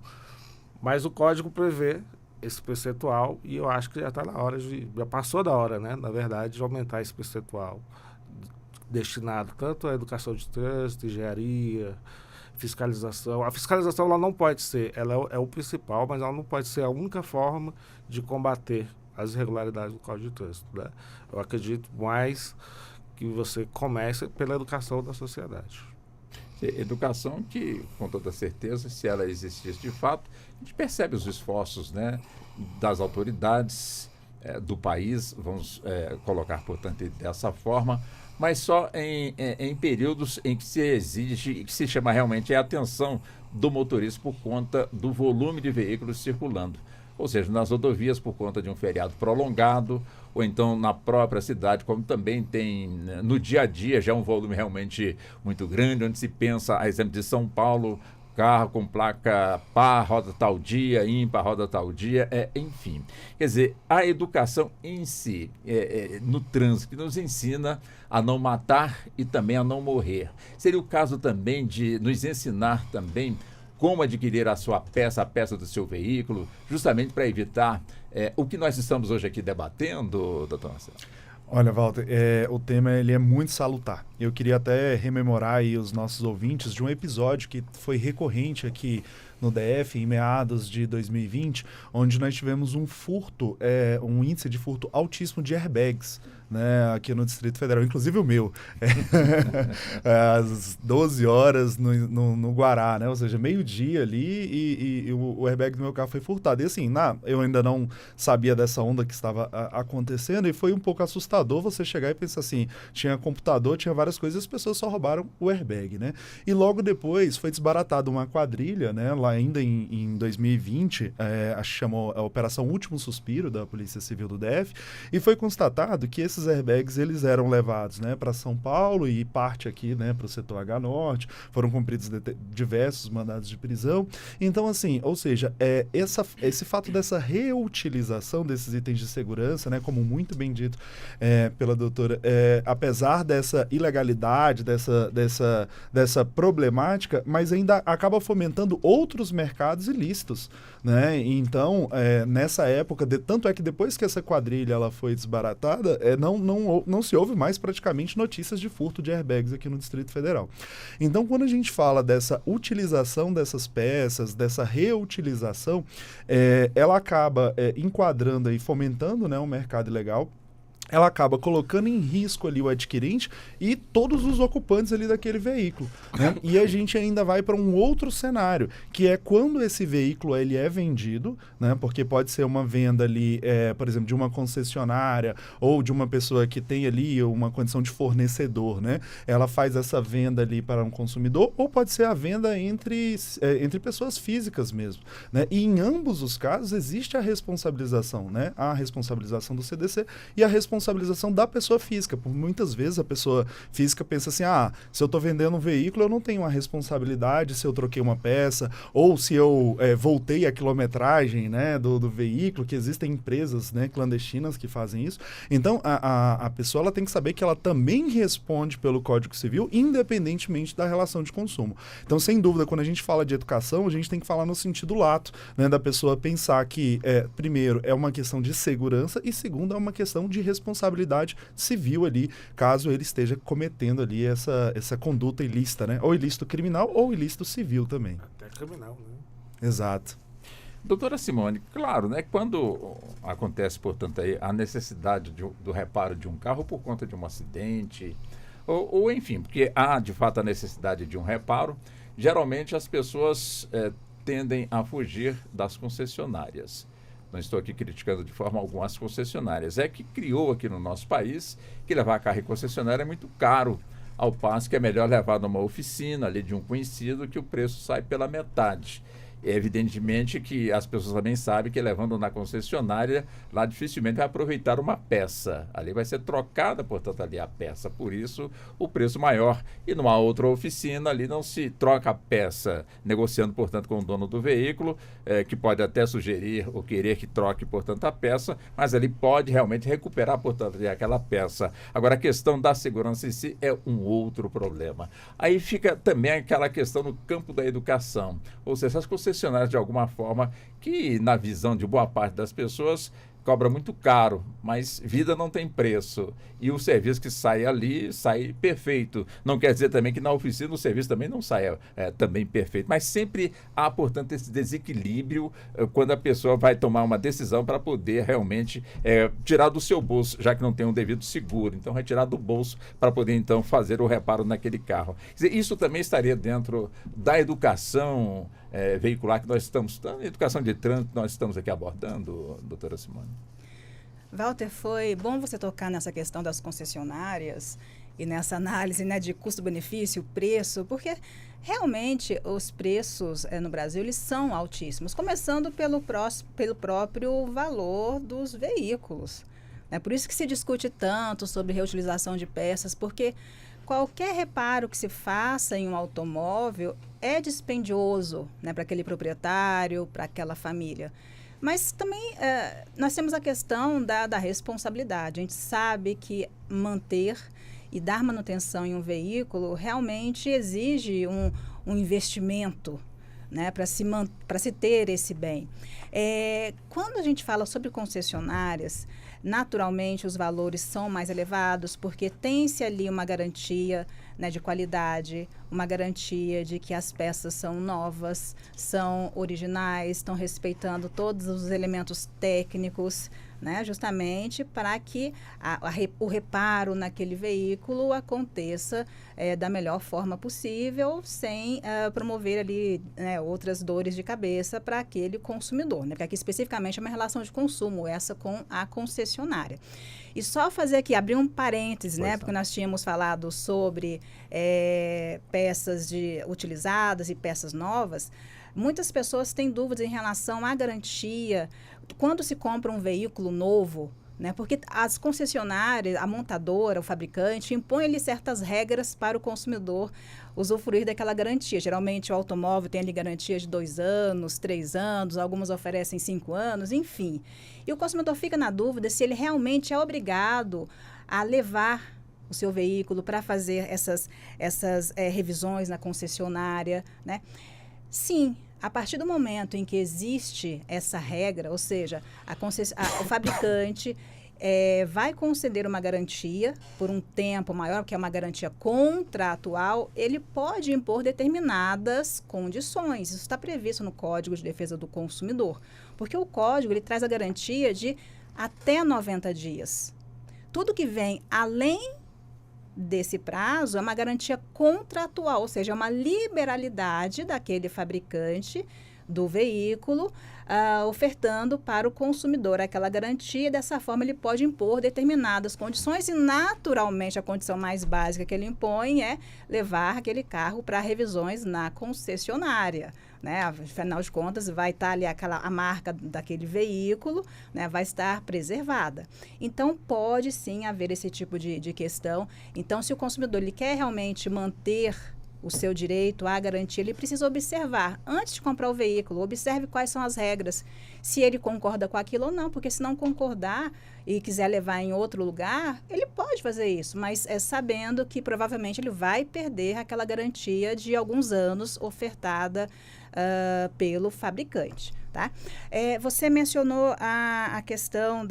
Mas o código prevê esse percentual e eu acho que já está na hora já passou da hora, né? Na verdade, de aumentar esse percentual destinado tanto à educação de trânsito, engenharia, fiscalização. A fiscalização ela não pode ser, ela é o principal, mas ela não pode ser a única forma de combater as irregularidades do Código de Trânsito, né? Eu acredito mais que você comece pela educação da sociedade. Educação que, com toda certeza, se ela existisse de fato, a gente percebe os esforços, né, das autoridades do país, vamos colocar, portanto, dessa forma, mas só em períodos em que se exige e que se chama realmente a atenção do motorista por conta do volume de veículos circulando. Ou seja, nas rodovias por conta de um feriado prolongado, ou então na própria cidade, como também tem no dia a dia já um volume realmente muito grande, onde se pensa, a exemplo de São Paulo, carro com placa par, roda tal dia, ímpar, roda tal dia, enfim. Quer dizer, a educação em si, no trânsito, que nos ensina a não matar e também a não morrer. Seria o caso também de nos ensinar também como adquirir a sua peça, a peça do seu veículo, justamente para evitar o que nós estamos hoje aqui debatendo, doutor Marcelo? Olha, Walter, o tema ele é muito salutar. Eu queria até rememorar aí os nossos ouvintes de um episódio que foi recorrente aqui no DF em meados de 2020, onde nós tivemos um furto, um índice de furto altíssimo de airbags, né, aqui no Distrito Federal, inclusive o meu, às 12 horas no Guará, né, ou seja, meio-dia ali e o airbag do meu carro foi furtado. E assim, eu ainda não sabia dessa onda que estava acontecendo e foi um pouco assustador você chegar e pensar assim, tinha computador, tinha várias coisas e as pessoas só roubaram o airbag, né? E logo depois foi desbaratada uma quadrilha, né, lá ainda em 2020, acho que chamou a Operação Último Suspiro da Polícia Civil do DF, e foi constatado que esses airbags eles eram levados, né, para São Paulo e parte aqui, né, para o setor H Norte, foram cumpridos diversos mandados de prisão. Então, assim, ou seja, esse fato dessa reutilização desses itens de segurança, né, como muito bem dito pela doutora, apesar dessa ilegalidade, dessa problemática, mas ainda acaba fomentando outros mercados ilícitos, né? Então, nessa época, tanto é que depois que essa quadrilha ela foi desbaratada, não se ouve mais praticamente notícias de furto de airbags aqui no Distrito Federal. Então, quando a gente fala dessa utilização dessas peças, dessa reutilização, ela acaba enquadrando e fomentando, né, um mercado ilegal. Ela acaba colocando em risco ali o adquirente e todos os ocupantes ali daquele veículo, né? E a gente ainda vai para um outro cenário, que é quando esse veículo ele é vendido, né? Porque pode ser uma venda ali, por exemplo, de uma concessionária ou de uma pessoa que tem ali uma condição de fornecedor, né? Ela faz essa venda ali para um consumidor, ou pode ser a venda entre pessoas físicas mesmo, né? E em ambos os casos existe a responsabilização, né? A responsabilização do CDC e a responsabilização da pessoa física. Por muitas vezes a pessoa física pensa assim, se eu estou vendendo um veículo, eu não tenho uma responsabilidade se eu troquei uma peça, ou se eu voltei a quilometragem, né, do veículo, que existem empresas, né, clandestinas que fazem isso. Então, a pessoa ela tem que saber que ela também responde pelo Código Civil, independentemente da relação de consumo. Então, sem dúvida, quando a gente fala de educação, a gente tem que falar no sentido lato, né, da pessoa pensar que, primeiro, é uma questão de segurança e, segundo, é uma questão de responsabilidade civil ali, caso ele esteja cometendo ali essa conduta ilícita, né? Ou ilícito criminal ou ilícito civil também. Até criminal, né? Exato. Doutora Simone, claro, né, quando acontece, portanto, aí, a necessidade do reparo de um carro por conta de um acidente, ou enfim, porque há de fato a necessidade de um reparo, geralmente as pessoas tendem a fugir das concessionárias. Não estou aqui criticando de forma alguma as concessionárias. É que criou aqui no nosso país que levar carro em concessionária é muito caro, ao passo que é melhor levar numa oficina ali de um conhecido que o preço sai pela metade. Evidentemente que as pessoas também sabem que levando na concessionária, lá dificilmente vai aproveitar uma peça. Ali vai ser trocada, portanto, ali a peça. Por isso, o preço maior. E numa outra oficina, ali não se troca a peça, negociando, portanto, com o dono do veículo, que pode até sugerir ou querer que troque, portanto, a peça, mas ali pode realmente recuperar, portanto, aquela peça. Agora, a questão da segurança em si é um outro problema. Aí fica também aquela questão no campo da educação. Ou seja, as concessionárias, de alguma forma, que na visão de boa parte das pessoas cobra muito caro, mas vida não tem preço. E o serviço que sai ali, sai perfeito. Não quer dizer também que na oficina o serviço também não saia também perfeito. Mas sempre há, portanto, esse desequilíbrio quando a pessoa vai tomar uma decisão para poder realmente tirar do seu bolso, já que não tem um devido seguro. Então, retirar do bolso para poder, então, fazer o reparo naquele carro. Quer dizer, isso também estaria dentro da educação veicular que nós estamos, educação de trânsito que nós estamos aqui abordando, doutora Simone. Walter, foi bom você tocar nessa questão das concessionárias e nessa análise, né, de custo-benefício, preço, porque realmente os preços no Brasil eles são altíssimos, começando pelo próprio valor dos veículos. É por isso que se discute tanto sobre reutilização de peças, porque qualquer reparo que se faça em um automóvel é dispendioso, né, para aquele proprietário, para aquela família. Mas também nós temos a questão da responsabilidade. A gente sabe que manter e dar manutenção em um veículo realmente exige um investimento, né, para se ter esse bem. Quando a gente fala sobre concessionárias, naturalmente os valores são mais elevados, porque tem-se ali uma garantia, né, de qualidade, uma garantia de que as peças são novas, são originais, estão respeitando todos os elementos técnicos, né, justamente para que o reparo naquele veículo aconteça da melhor forma possível, sem promover ali, né, outras dores de cabeça para aquele consumidor, né, porque aqui especificamente é uma relação de consumo, essa com a concessionária. E só fazer aqui, abrir um parênteses, né, porque nós tínhamos falado sobre peças utilizadas e peças novas. Muitas pessoas têm dúvidas em relação à garantia quando se compra um veículo novo, né? Porque as concessionárias, a montadora, o fabricante, impõe ali certas regras para o consumidor usufruir daquela garantia. Geralmente o automóvel tem ali garantia de 2 anos, 3 anos, algumas oferecem 5 anos, enfim. E o consumidor fica na dúvida se ele realmente é obrigado a levar o seu veículo para fazer essas revisões na concessionária, né? Sim, a partir do momento em que existe essa regra, ou seja, o fabricante vai conceder uma garantia por um tempo maior, que é uma garantia contratual, ele pode impor determinadas condições. Isso está previsto no Código de Defesa do Consumidor, porque o Código ele traz a garantia de até 90 dias. Tudo que vem além desse prazo é uma garantia contratual, ou seja, é uma liberalidade daquele fabricante do veículo ofertando para o consumidor aquela garantia. Dessa forma, ele pode impor determinadas condições e, naturalmente, a condição mais básica que ele impõe é levar aquele carro para revisões na concessionária, né? Afinal de contas, vai estar ali a marca daquele veículo, né, vai estar preservada. Então, pode sim haver esse tipo de questão. Então, se o consumidor ele quer realmente manter o seu direito à garantia, ele precisa observar, antes de comprar o veículo, observe quais são as regras, se ele concorda com aquilo ou não, porque se não concordar e quiser levar em outro lugar, ele pode fazer isso, mas sabendo que provavelmente ele vai perder aquela garantia de alguns anos ofertada pelo fabricante. Tá? Você mencionou a questão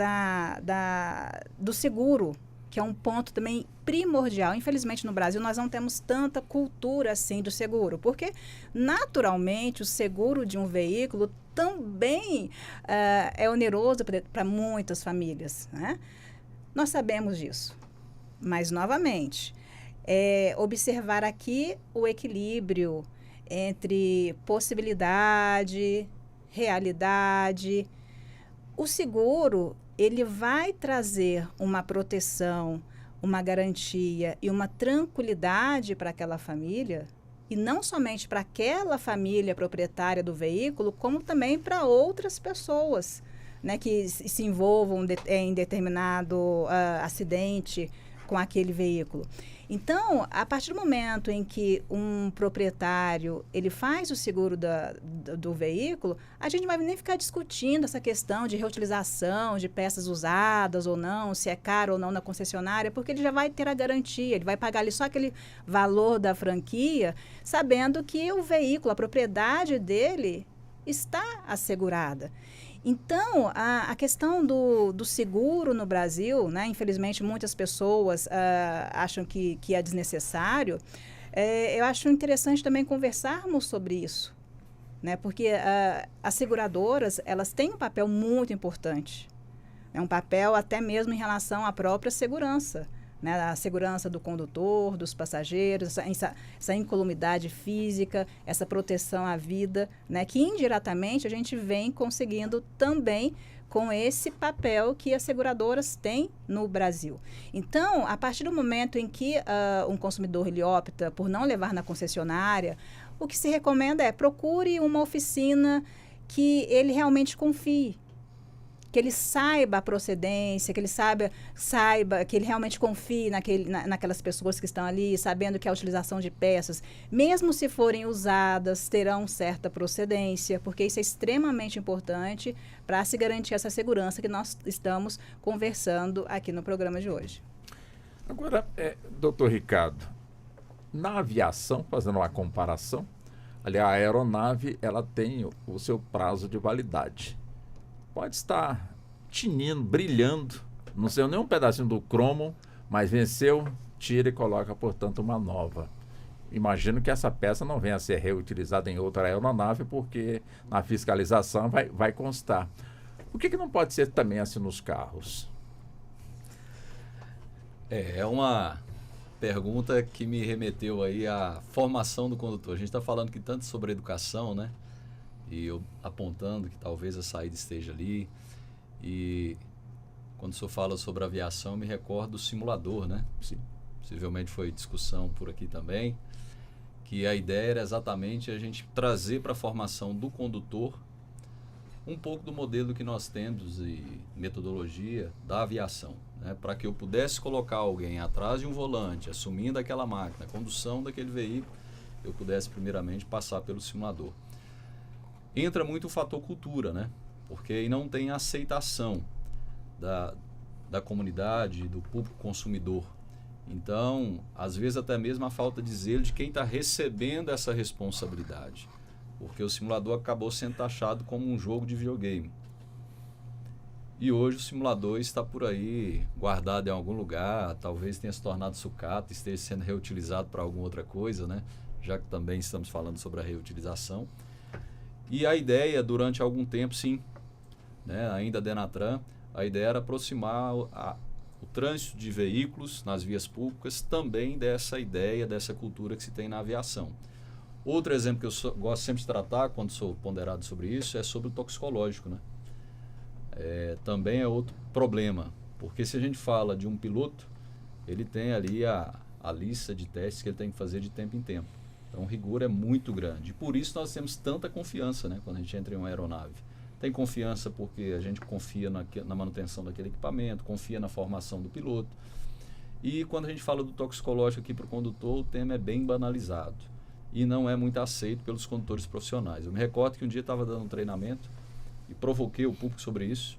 do seguro, que é um ponto também primordial. Infelizmente, no Brasil, nós não temos tanta cultura assim do seguro, porque, naturalmente, o seguro de um veículo também é oneroso para muitas famílias, né? Nós sabemos disso, mas, novamente, observar aqui o equilíbrio entre possibilidade, realidade. O seguro ele vai trazer uma proteção, uma garantia e uma tranquilidade para aquela família, e não somente para aquela família proprietária do veículo, como também para outras pessoas, né, que se envolvam em determinado acidente com aquele veículo. Então, a partir do momento em que um proprietário ele faz o seguro do veículo, a gente não vai nem ficar discutindo essa questão de reutilização de peças usadas ou não, se é caro ou não na concessionária, porque ele já vai ter a garantia, ele vai pagar ali só aquele valor da franquia, sabendo que o veículo, a propriedade dele, está assegurada. Então, a questão do seguro no Brasil, né, infelizmente muitas pessoas acham que é desnecessário. Eu acho interessante também conversarmos sobre isso, né, porque as seguradoras elas têm um papel muito importante, um papel até mesmo em relação à própria segurança, né, a segurança do condutor, dos passageiros, essa incolumidade física, essa proteção à vida, né, que indiretamente a gente vem conseguindo também com esse papel que as seguradoras têm no Brasil. Então, a partir do momento em que um consumidor ele opta por não levar na concessionária, o que se recomenda é procure uma oficina que ele realmente confie, que ele saiba a procedência, que ele saiba que ele realmente confie naquelas pessoas que estão ali, sabendo que a utilização de peças, mesmo se forem usadas, terão certa procedência, porque isso é extremamente importante para se garantir essa segurança que nós estamos conversando aqui no programa de hoje. Agora, doutor Ricardo, na aviação, fazendo uma comparação, ali a aeronave ela tem o seu prazo de validade. Pode estar tinindo, brilhando Não saiu nem um pedacinho do cromo, mas venceu, tira e coloca, portanto, uma nova. Imagino que essa peça não venha a ser reutilizada em outra aeronave, porque na fiscalização vai constar. O que não pode ser também assim nos carros? É uma pergunta que me remeteu aí à formação do condutor. A gente está falando aqui tanto sobre educação, né? E eu apontando que talvez a saída esteja ali. E quando o senhor fala sobre aviação, eu me recordo do simulador, né? Sim. Possivelmente foi discussão por aqui também, que a ideia era exatamente a gente trazer para a formação do condutor um pouco do modelo que nós temos e metodologia da aviação, né? Para que eu pudesse colocar alguém atrás de um volante, assumindo aquela máquina, a condução daquele veículo, eu pudesse primeiramente passar pelo simulador. Entra muito o fator cultura, né? Porque aí não tem aceitação da comunidade, do público consumidor. Então, às vezes até mesmo a falta de zelo de quem está recebendo essa responsabilidade. Porque o simulador acabou sendo taxado como um jogo de videogame. E hoje o simulador está por aí, guardado em algum lugar, talvez tenha se tornado sucata, esteja sendo reutilizado para alguma outra coisa, né? Já que também estamos falando sobre a reutilização. E a ideia, durante algum tempo, sim, né? Ainda a Denatran, a ideia era aproximar o trânsito de veículos nas vias públicas também dessa ideia, dessa cultura que se tem na aviação. Outro exemplo que eu gosto sempre de tratar, quando sou ponderado sobre isso, é sobre o toxicológico, né? Também é outro problema, porque se a gente fala de um piloto, ele tem ali a lista de testes que ele tem que fazer de tempo em tempo. Então o rigor é muito grande. E por isso nós temos tanta confiança, né, quando a gente entra em uma aeronave. Tem confiança porque a gente confia na manutenção daquele equipamento, confia na formação do piloto. E quando a gente fala do toxicológico aqui para o condutor, o tema é bem banalizado e não é muito aceito pelos condutores profissionais. Eu me recordo que um dia estava dando um treinamento e provoquei o público sobre isso.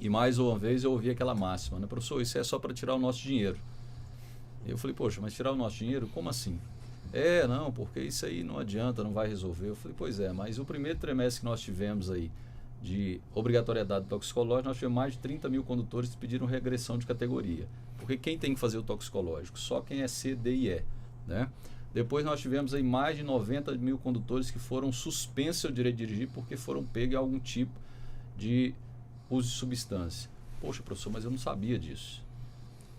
E mais uma vez eu ouvi aquela máxima, né? Professor, isso é só para tirar o nosso dinheiro. Eu falei, poxa, mas tirar o nosso dinheiro? Como assim? Não, porque isso aí não adianta, não vai resolver. Eu falei, pois é, mas o primeiro trimestre que nós tivemos aí de obrigatoriedade toxicológica, nós tivemos mais de 30 mil condutores que pediram regressão de categoria. Porque quem tem que fazer o toxicológico? Só quem é C, D e E, né? Depois nós tivemos aí mais de 90 mil condutores que foram suspensos ao direito de dirigir porque foram pegos em algum tipo de uso de substância. Poxa, professor, mas eu não sabia disso.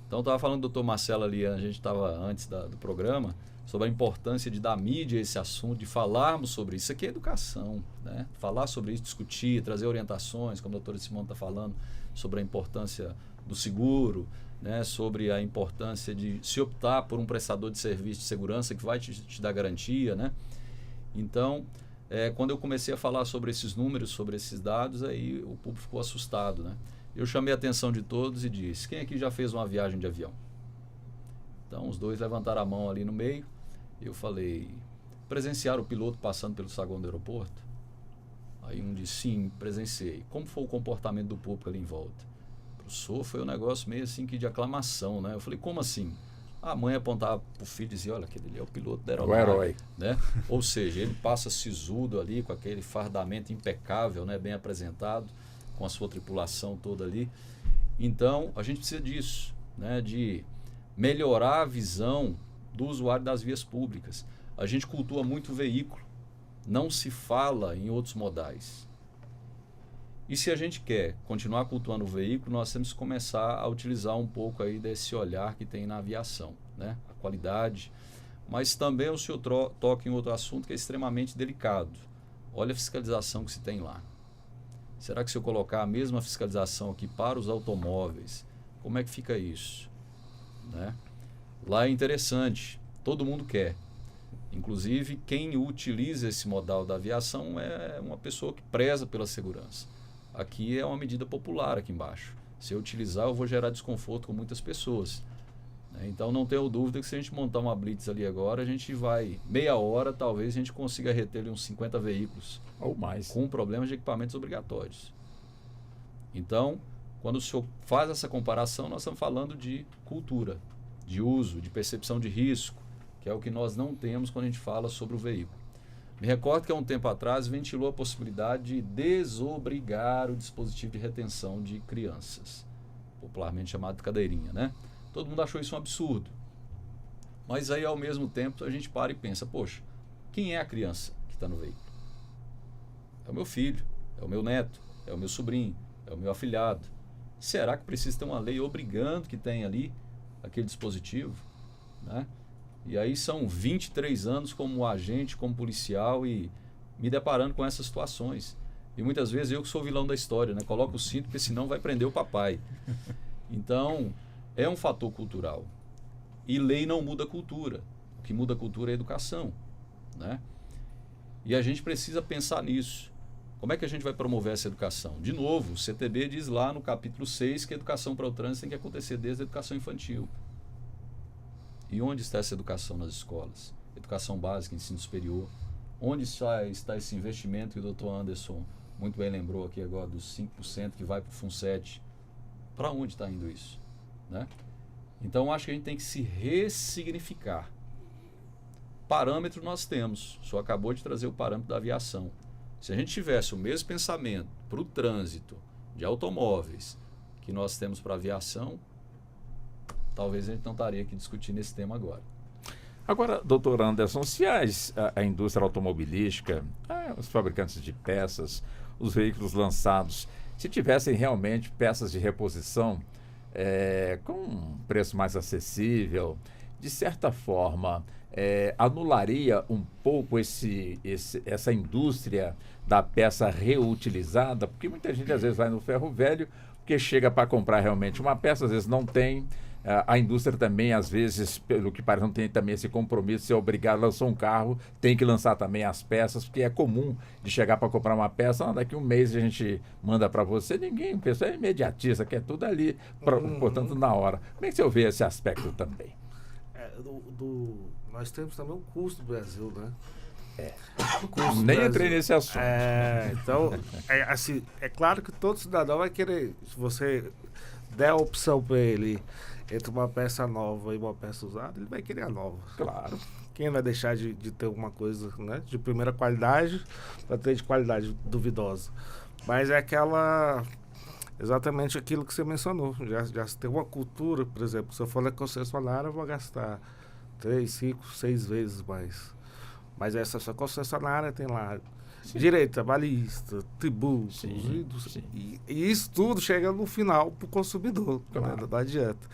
Então, estava falando do Dr. Marcelo ali, a gente estava antes do programa, sobre a importância de dar mídia a esse assunto, de falarmos sobre isso. Isso aqui é educação, né? Falar sobre isso, discutir, trazer orientações, como a doutora Simone está falando, sobre a importância do seguro, né? Sobre a importância de se optar por um prestador de serviço de segurança que vai te dar garantia, né? Então, quando eu comecei a falar sobre esses números, sobre esses dados, aí o público ficou assustado, né? Eu chamei a atenção de todos e disse, quem aqui já fez uma viagem de avião? Então, os dois levantaram a mão ali no meio. Eu falei, presenciaram o piloto passando pelo saguão do aeroporto? Aí um disse, sim, presenciei. Como foi o comportamento do público ali em volta? Professor, foi um negócio meio assim que de aclamação, né? Eu falei, como assim? A mãe apontava para o filho e dizia, olha, aquele ali é o piloto da aeronave. O herói. Né? Ou seja, ele passa sisudo ali, com aquele fardamento impecável, né? Bem apresentado, com a sua tripulação toda ali. Então, a gente precisa disso, né? De melhorar a visão do usuário das vias públicas. A gente cultua muito o veículo, não se fala em outros modais. E se a gente quer continuar cultuando o veículo, nós temos que começar a utilizar um pouco aí desse olhar que tem na aviação, né? A qualidade. Mas também o senhor toca em outro assunto que é extremamente delicado. Olha a fiscalização que se tem lá. Será que se eu colocar a mesma fiscalização aqui para os automóveis, como é que fica isso? Né? Lá é interessante, todo mundo quer. Inclusive, quem utiliza esse modal da aviação é uma pessoa que preza pela segurança. Aqui é uma medida popular aqui embaixo. Se eu utilizar, eu vou gerar desconforto com muitas pessoas. Então, não tenho dúvida que se a gente montar uma blitz ali agora, a gente vai, meia hora, talvez a gente consiga reter ali uns 50 veículos. Ou mais. Com problemas de equipamentos obrigatórios. Então, quando o senhor faz essa comparação, nós estamos falando de cultura, de uso, de percepção de risco, que é o que nós não temos quando a gente fala sobre o veículo. Me recordo que há um tempo atrás ventilou a possibilidade de desobrigar o dispositivo de retenção de crianças. popularmente chamado de cadeirinha, né? Todo mundo achou isso um absurdo. Mas aí, ao mesmo tempo, a gente para e pensa, poxa, quem é a criança que está no veículo? É o meu filho, é o meu neto, é o meu sobrinho, é o meu afilhado. Será que precisa ter uma lei obrigando que tenha ali aquele dispositivo, né? E aí são 23 anos como agente, como policial e me deparando com essas situações. E muitas vezes eu que sou o vilão da história, né? Coloco o cinto porque senão vai prender o papai. Então, é um fator cultural. E lei não muda a cultura. O que muda a cultura é a educação, né? E a gente precisa pensar nisso. Como é que a gente vai promover essa educação? De novo, o CTB diz lá no capítulo 6 que a educação para o trânsito tem que acontecer desde a educação infantil. E onde está essa educação nas escolas? Educação básica, ensino superior. Onde está esse investimento que o Dr. Anderson muito bem lembrou aqui agora, dos 5% que vai para o FUNSET? Para onde está indo isso, né? Então, acho que a gente tem que se ressignificar. Parâmetro nós temos. O senhor acabou de trazer o parâmetro da aviação. Se a gente tivesse o mesmo pensamento para o trânsito de automóveis que nós temos para a aviação, talvez a gente não estaria aqui discutindo esse tema agora. Agora, doutor Anderson, se a indústria automobilística, os fabricantes de peças, os veículos lançados, se tivessem realmente peças de reposição com um preço mais acessível, de certa forma, anularia um pouco essa indústria da peça reutilizada, porque muita gente às vezes vai no ferro velho, porque chega para comprar realmente uma peça, às vezes não tem. A indústria também, às vezes, pelo que parece, não tem também esse compromisso de ser obrigado, lançou um carro, tem que lançar também as peças, porque é comum de chegar para comprar uma peça, daqui um mês a gente manda para você, o pessoal é imediatista, quer tudo ali, portanto, na hora. Como é que você vê esse aspecto também? Nós temos também um custo do Brasil, né? Nem entrei nesse assunto. Então, assim, é claro que todo cidadão vai querer, se você der a opção para ele entre uma peça nova e uma peça usada, ele vai querer a nova. Claro. Quem vai deixar de ter alguma coisa, né, de primeira qualidade para ter de qualidade duvidosa? Mas é exatamente aquilo que você mencionou. Já se tem uma cultura, por exemplo, se eu for na concessionária, eu vou gastar 3, 5, 6 vezes mais. Mas essa sua concessionária tem lá direito trabalhista, tributos, e isso tudo chega no final para o consumidor, claro. Né, não adianta.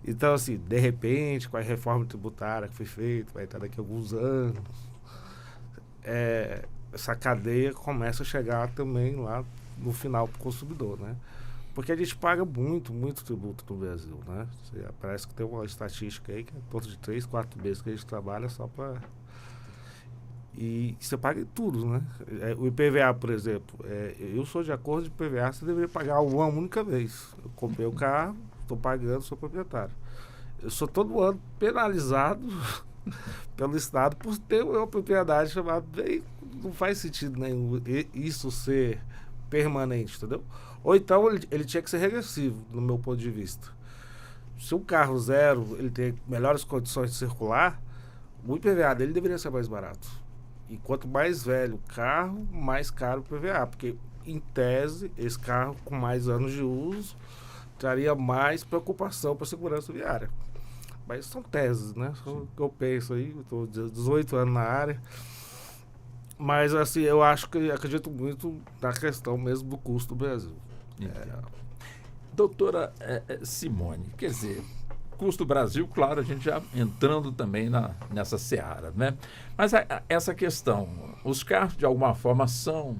Então, assim, de repente, com a reforma tributária que foi feita, vai estar daqui a alguns anos, essa cadeia começa a chegar também lá no final para o consumidor, né? Porque a gente paga muito tributo no Brasil, né? Parece que tem uma estatística aí que é em torno de 3, 4 meses que a gente trabalha só para... E você paga tudo, né? O IPVA, por exemplo, eu sou de acordo de IPVA, você deveria pagar uma única vez. Eu comprei o carro, estou pagando, sou proprietário. Eu sou todo ano penalizado pelo Estado por ter uma propriedade chamada... Não faz sentido nenhum isso ser permanente, entendeu? Ou então ele tinha que ser regressivo, no meu ponto de vista. Se um carro zero ele tem melhores condições de circular, o IPVA dele deveria ser mais barato. E quanto mais velho o carro, mais caro o PVA, porque, em tese, esse carro com mais anos de uso traria mais preocupação para a segurança viária. Mas são teses, né? Só o que eu penso aí, eu estou 18 anos na área. Mas, assim, eu acredito muito na questão mesmo do custo do Brasil. Doutora Simone, quer dizer... Custo Brasil, claro, a gente já entrando também nessa seara, né? Mas essa questão, os carros de alguma forma são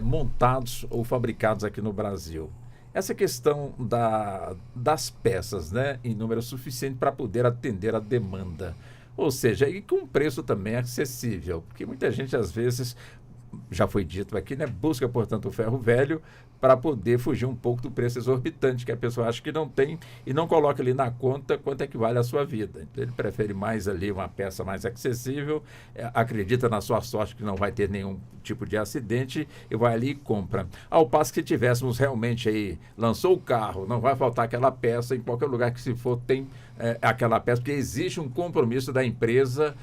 montados ou fabricados aqui no Brasil. Essa questão das peças, né, em número suficiente para poder atender a demanda. Ou seja, e com um preço também acessível, porque muita gente às vezes, já foi dito aqui, né, busca, portanto, o ferro velho para poder fugir um pouco do preço exorbitante que a pessoa acha que não tem e não coloca ali na conta quanto é que vale a sua vida. Então, ele prefere mais ali uma peça mais acessível, acredita na sua sorte que não vai ter nenhum tipo de acidente e vai ali e compra. Ao passo que se tivéssemos realmente aí, lançou o carro, não vai faltar aquela peça, em qualquer lugar que se for tem aquela peça, porque existe um compromisso da empresa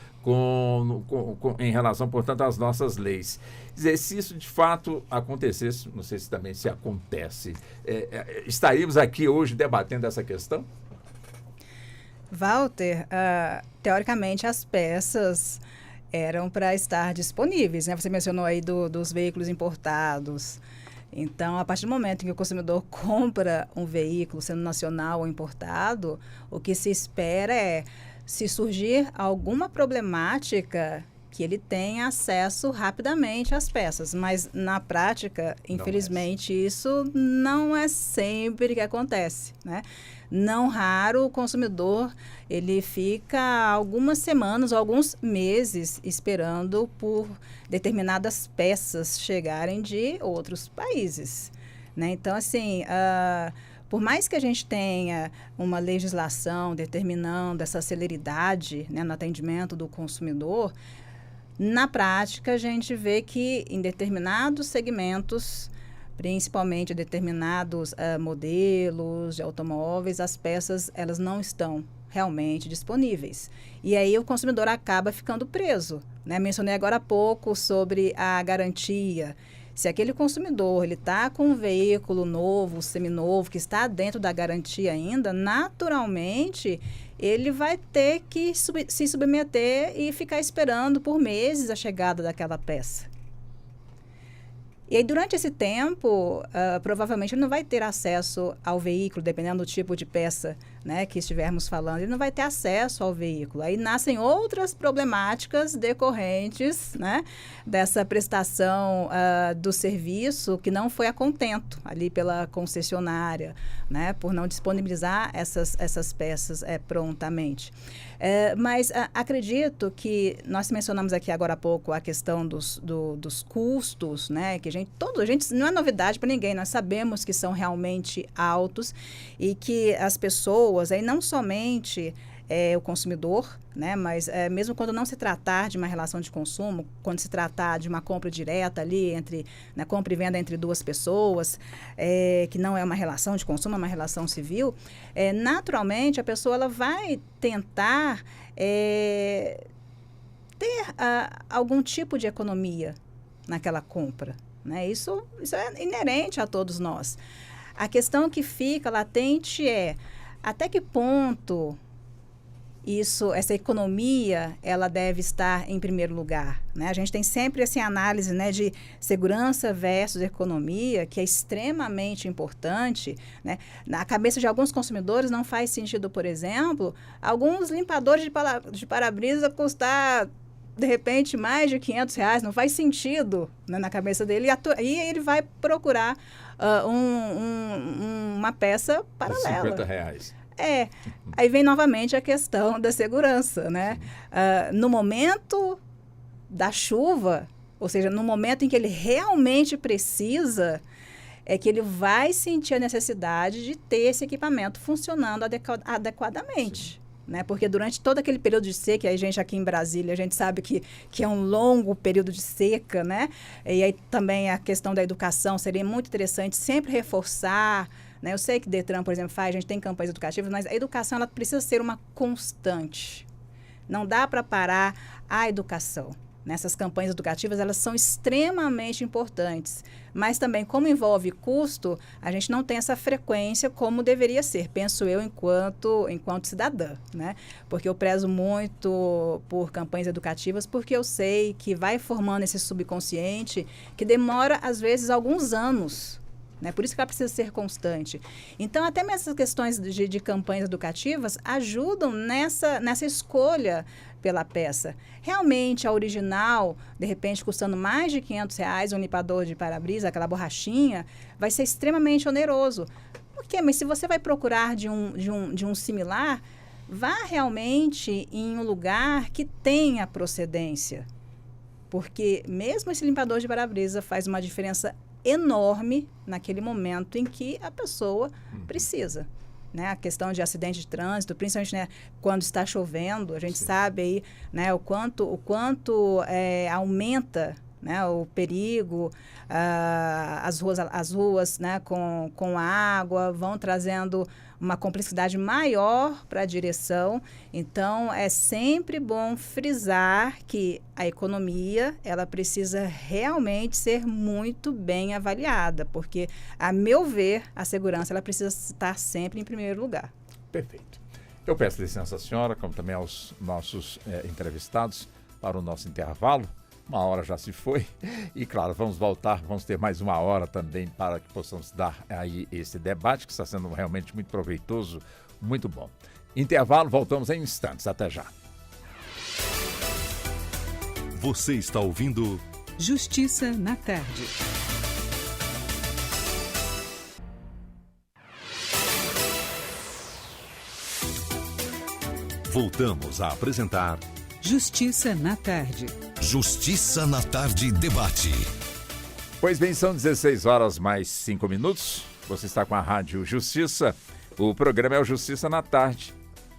em relação, portanto, às nossas leis. Quer dizer, se isso de fato acontecesse, não sei se também se acontece, estaríamos aqui hoje debatendo essa questão? Walter, teoricamente as peças eram para estar disponíveis, né? Você mencionou aí dos veículos importados. Então, a partir do momento em que o consumidor compra um veículo, sendo nacional ou importado, o que se espera é, se surgir alguma problemática, que ele tenha acesso rapidamente às peças. Mas, na prática, infelizmente, isso não é sempre que acontece, né? Não raro, o consumidor ele fica algumas semanas ou alguns meses esperando por determinadas peças chegarem de outros países, né? Então, assim, por mais que a gente tenha uma legislação determinando essa celeridade, né, no atendimento do consumidor, na prática a gente vê que em determinados segmentos, principalmente determinados modelos de automóveis, as peças elas não estão realmente disponíveis. E aí o consumidor acaba ficando preso, né? Mencionei agora há pouco sobre a garantia. Se aquele consumidor está com um veículo novo, seminovo, que está dentro da garantia ainda, naturalmente ele vai ter que se submeter e ficar esperando por meses a chegada daquela peça. E aí, durante esse tempo, provavelmente ele não vai ter acesso ao veículo, dependendo do tipo de peça, né, que estivermos falando, ele não vai ter acesso ao veículo. Aí nascem outras problemáticas decorrentes, né, dessa prestação do serviço que não foi a contento ali pela concessionária, né, por não disponibilizar essas peças prontamente. Mas acredito que nós mencionamos aqui agora há pouco a questão dos custos, né, que a gente não é novidade para ninguém, nós sabemos que são realmente altos e que as pessoas, aí não somente o consumidor, né, mas mesmo quando não se tratar de uma relação de consumo, quando se tratar de uma compra direta ali, na compra e venda entre duas pessoas, que não é uma relação de consumo, é uma relação civil, naturalmente a pessoa ela vai tentar ter algum tipo de economia naquela compra, né? Isso é inerente a todos nós. A questão que fica latente é até que ponto essa economia, ela deve estar em primeiro lugar, né? A gente tem sempre essa análise, né, de segurança versus economia, que é extremamente importante, né? Na cabeça de alguns consumidores não faz sentido, por exemplo, alguns limpadores de para-brisa custar, de repente, mais de R$500, não faz sentido, né, na cabeça dele, e ele vai procurar uma peça paralela. R$50. Aí vem novamente a questão da segurança, né? No momento da chuva, ou seja, no momento em que ele realmente precisa, é que ele vai sentir a necessidade de ter esse equipamento funcionando adequadamente. Né? Porque durante todo aquele período de seca, a gente aqui em Brasília, a gente sabe que é um longo período de seca, né? E aí também a questão da educação, seria muito interessante sempre reforçar, né? Eu sei que o Detran, por exemplo, a gente tem campanhas educativas, mas a educação ela precisa ser uma constante. Não dá para parar a educação. Nessas campanhas educativas, elas são extremamente importantes. Mas também, como envolve custo, a gente não tem essa frequência como deveria ser, penso eu, enquanto cidadã, né? Porque eu prezo muito por campanhas educativas, porque eu sei que vai formando esse subconsciente que demora, às vezes, alguns anos. Né? Por isso que ela precisa ser constante. Então, até mesmo essas questões de campanhas educativas ajudam nessa escolha pela peça. Realmente, a original, de repente, custando mais de R$500, um limpador de para-brisa, aquela borrachinha, vai ser extremamente oneroso. Por quê? Mas se você vai procurar de um similar, vá realmente em um lugar que tenha procedência. Porque mesmo esse limpador de para-brisa faz uma diferença enorme naquele momento em que a pessoa precisa. Né? A questão de acidente de trânsito, principalmente, né, quando está chovendo, a gente sabe aí, né, o quanto aumenta, né, o perigo, as ruas, né, com a água, vão trazendo uma complexidade maior para a direção. Então, é sempre bom frisar que a economia, ela precisa realmente ser muito bem avaliada, porque, a meu ver, a segurança ela precisa estar sempre em primeiro lugar. Perfeito. Eu peço licença à senhora, como também aos nossos entrevistados, para o nosso intervalo. 1 hora já se foi e, claro, vamos voltar, vamos ter mais 1 hora também para que possamos dar aí esse debate que está sendo realmente muito proveitoso, muito bom. Intervalo, voltamos em instantes. Até já. Você está ouvindo Justiça na Tarde. Voltamos a apresentar Justiça na Tarde. Justiça na Tarde Debate. Pois bem, são 16 horas mais 5 minutos. Você está com a Rádio Justiça. O programa é o Justiça na Tarde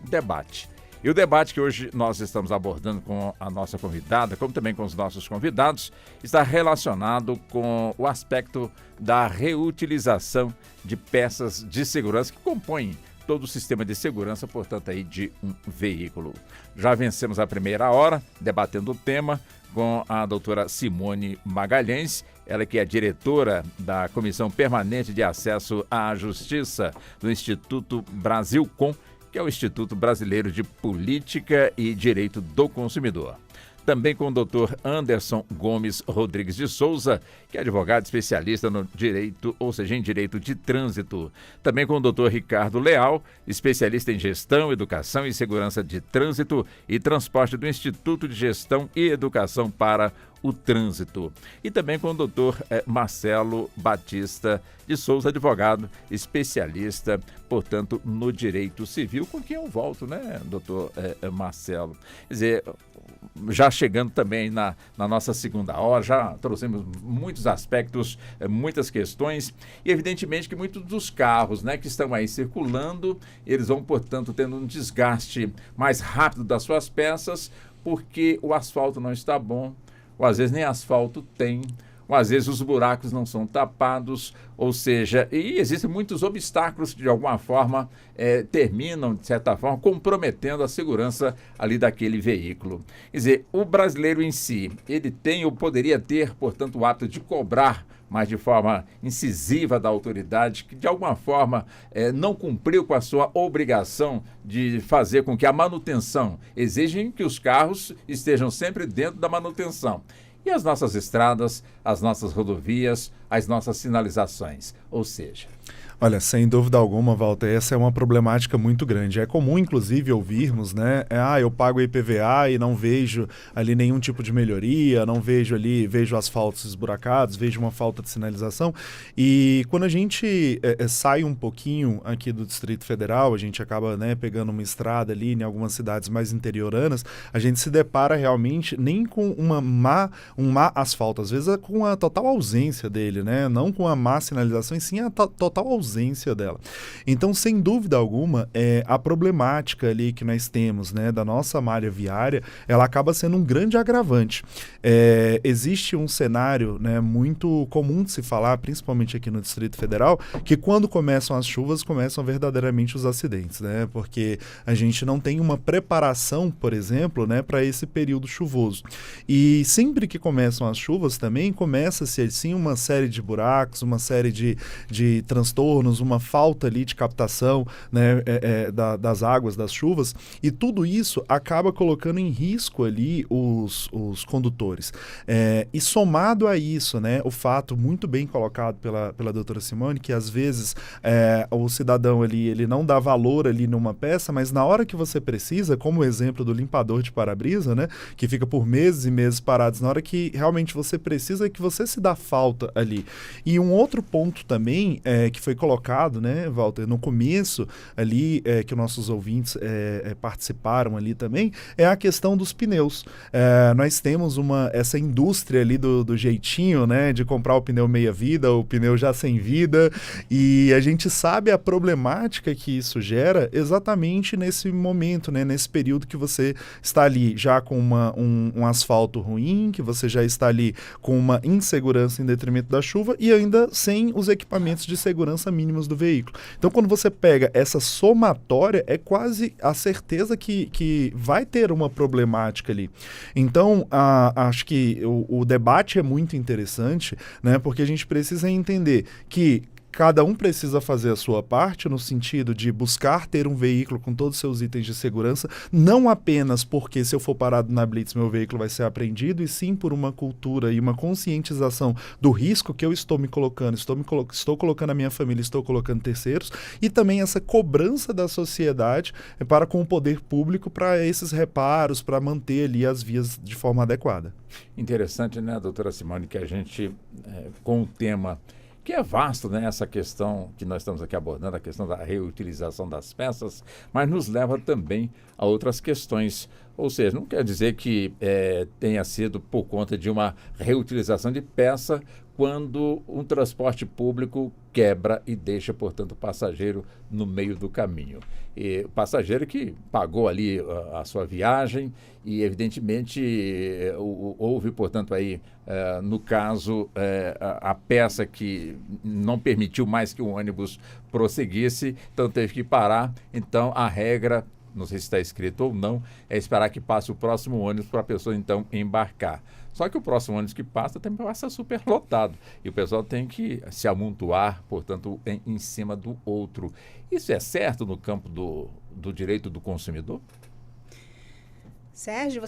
Debate. E o debate que hoje nós estamos abordando com a nossa convidada, como também com os nossos convidados, está relacionado com o aspecto da reutilização de peças de segurança que compõem todo o sistema de segurança, portanto, aí de um veículo. Já vencemos a primeira hora, debatendo o tema com a doutora Simone Magalhães, ela que é diretora da Comissão Permanente de Acesso à Justiça do Instituto Brasilcom, que é o Instituto Brasileiro de Política e Direito do Consumidor. Também com o doutor Anderson Gomes Rodrigues de Souza, que é advogado especialista no direito, ou seja, em direito de trânsito. Também com o doutor Ricardo Leal, especialista em gestão, educação e segurança de trânsito e transporte do Instituto de Gestão e Educação para o Trânsito. E também com o doutor Marcelo Batista de Souza, advogado especialista, portanto, no direito civil, com quem eu volto, né, doutor Marcelo? Quer dizer, já chegando também na nossa segunda hora, já trouxemos muitos aspectos, muitas questões, e evidentemente que muitos dos carros, né, que estão aí circulando, eles vão, portanto, tendo um desgaste mais rápido das suas peças, porque o asfalto não está bom, ou às vezes nem asfalto tem, ou às vezes os buracos não são tapados, ou seja, e existem muitos obstáculos que de alguma forma terminam, de certa forma, comprometendo a segurança ali daquele veículo. Quer dizer, o brasileiro em si, ele tem ou poderia ter, portanto, o hábito de cobrar, mas de forma incisiva da autoridade, que de alguma forma não cumpriu com a sua obrigação de fazer com que a manutenção, exigem que os carros estejam sempre dentro da manutenção. E as nossas estradas, as nossas rodovias, as nossas sinalizações, ou seja... Olha, sem dúvida alguma, Walter, essa é uma problemática muito grande. É comum, inclusive, ouvirmos, né? Eu pago IPVA e não vejo ali nenhum tipo de melhoria, não vejo ali, vejo asfaltos esburacados, vejo uma falta de sinalização. E quando a gente sai um pouquinho aqui do Distrito Federal, a gente acaba, né, pegando uma estrada ali em algumas cidades mais interioranas, a gente se depara realmente nem com um má asfalto, às vezes é com a total ausência dele, né? Não com a má sinalização, e sim a total ausência dela. Então, sem dúvida alguma, a problemática ali que nós temos, né, da nossa malha viária, ela acaba sendo um grande agravante. Existe um cenário, né, muito comum de se falar, principalmente aqui no Distrito Federal, que quando começam as chuvas, começam verdadeiramente os acidentes, né, porque a gente não tem uma preparação, por exemplo, né, para esse período chuvoso. E sempre que começam as chuvas também, começa-se assim uma série de buracos, uma série de transtornos, uma falta ali de captação, né, das águas, das chuvas, e tudo isso acaba colocando em risco ali os condutores. E somado a isso, né, o fato muito bem colocado pela doutora Simone, que às vezes o cidadão ali, ele não dá valor ali numa peça, mas na hora que você precisa, como o exemplo do limpador de para-brisa, né, que fica por meses e meses parados, na hora que realmente você precisa, é que você se dá falta ali. E um outro ponto também, que foi colocado, né, Walter, no começo ali, que nossos ouvintes participaram ali também, é a questão dos pneus. Nós temos essa indústria ali do jeitinho, né, de comprar o pneu meia-vida, o pneu já sem vida, e a gente sabe a problemática que isso gera exatamente nesse momento, né, nesse período que você está ali já com um asfalto ruim, que você já está ali com uma insegurança em detrimento da chuva e ainda sem os equipamentos de segurança mínimos do veículo. Então, quando você pega essa somatória, é quase a certeza que vai ter uma problemática ali. Então, acho que o debate é muito interessante, né, porque a gente precisa entender que cada um precisa fazer a sua parte no sentido de buscar ter um veículo com todos os seus itens de segurança, não apenas porque se eu for parado na blitz meu veículo vai ser apreendido, e sim por uma cultura e uma conscientização do risco que eu estou me colocando, estou colocando a minha família, estou colocando terceiros, e também essa cobrança da sociedade para com o poder público para esses reparos, para manter ali as vias de forma adequada. Interessante, né, doutora Simone, que a gente, com o tema que é vasto, né, essa questão que nós estamos aqui abordando, a questão da reutilização das peças, mas nos leva também a outras questões. Ou seja, não quer dizer que tenha sido por conta de uma reutilização de peça quando um transporte público quebra e deixa, portanto, o passageiro no meio do caminho. E o passageiro que pagou ali a sua viagem e, evidentemente, houve, portanto, aí, no caso, a peça que não permitiu mais que o ônibus prosseguisse, então teve que parar. Então, a regra, não sei se está escrito ou não, é esperar que passe o próximo ônibus para a pessoa, então, embarcar. Só que o próximo ônibus que passa também passa super lotado. E o pessoal tem que se amontoar, portanto, em cima do outro. Isso é certo no campo do direito do consumidor? Sérgio,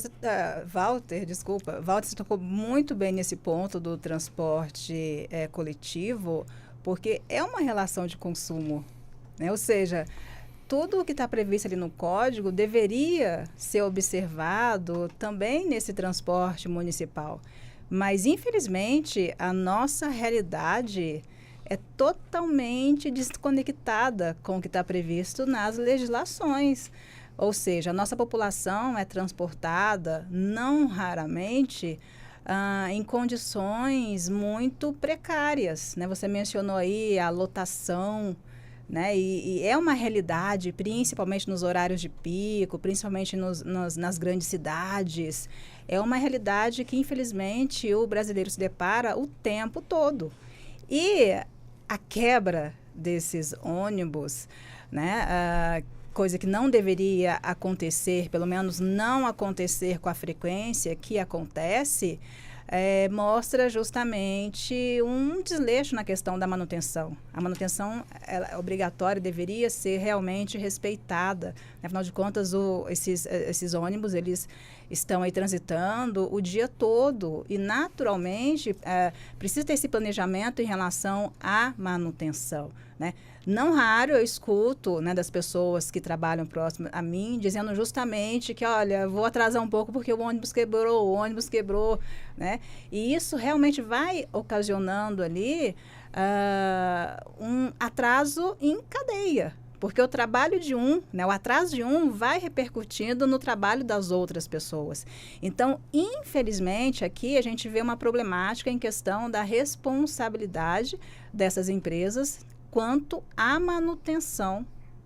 Walter, você tocou muito bem nesse ponto do transporte coletivo, porque é uma relação de consumo, né? Ou seja, tudo o que está previsto ali no código deveria ser observado também nesse transporte municipal. Mas, infelizmente, a nossa realidade é totalmente desconectada com o que está previsto nas legislações. Ou seja, a nossa população é transportada, não raramente, em condições muito precárias, né? Você mencionou aí a lotação, né? E é uma realidade, principalmente nos horários de pico, principalmente nas grandes cidades. É uma realidade que, infelizmente, o brasileiro se depara o tempo todo. E a quebra desses ônibus, né? Coisa que não deveria acontecer, pelo menos não acontecer com a frequência que acontece, mostra justamente um desleixo na questão da manutenção. A manutenção obrigatória deveria ser realmente respeitada. Afinal de contas, esses ônibus, eles estão aí transitando o dia todo e, naturalmente, precisa ter esse planejamento em relação à manutenção, né? Não raro eu escuto, né, das pessoas que trabalham próximo a mim, dizendo justamente que, olha, vou atrasar um pouco porque o ônibus quebrou, né? E isso realmente vai ocasionando ali um atraso em cadeia. Porque o trabalho de né, o atraso de vai repercutindo no trabalho das outras pessoas. Então, infelizmente, aqui a gente vê uma problemática em questão da responsabilidade dessas empresas quanto à manutenção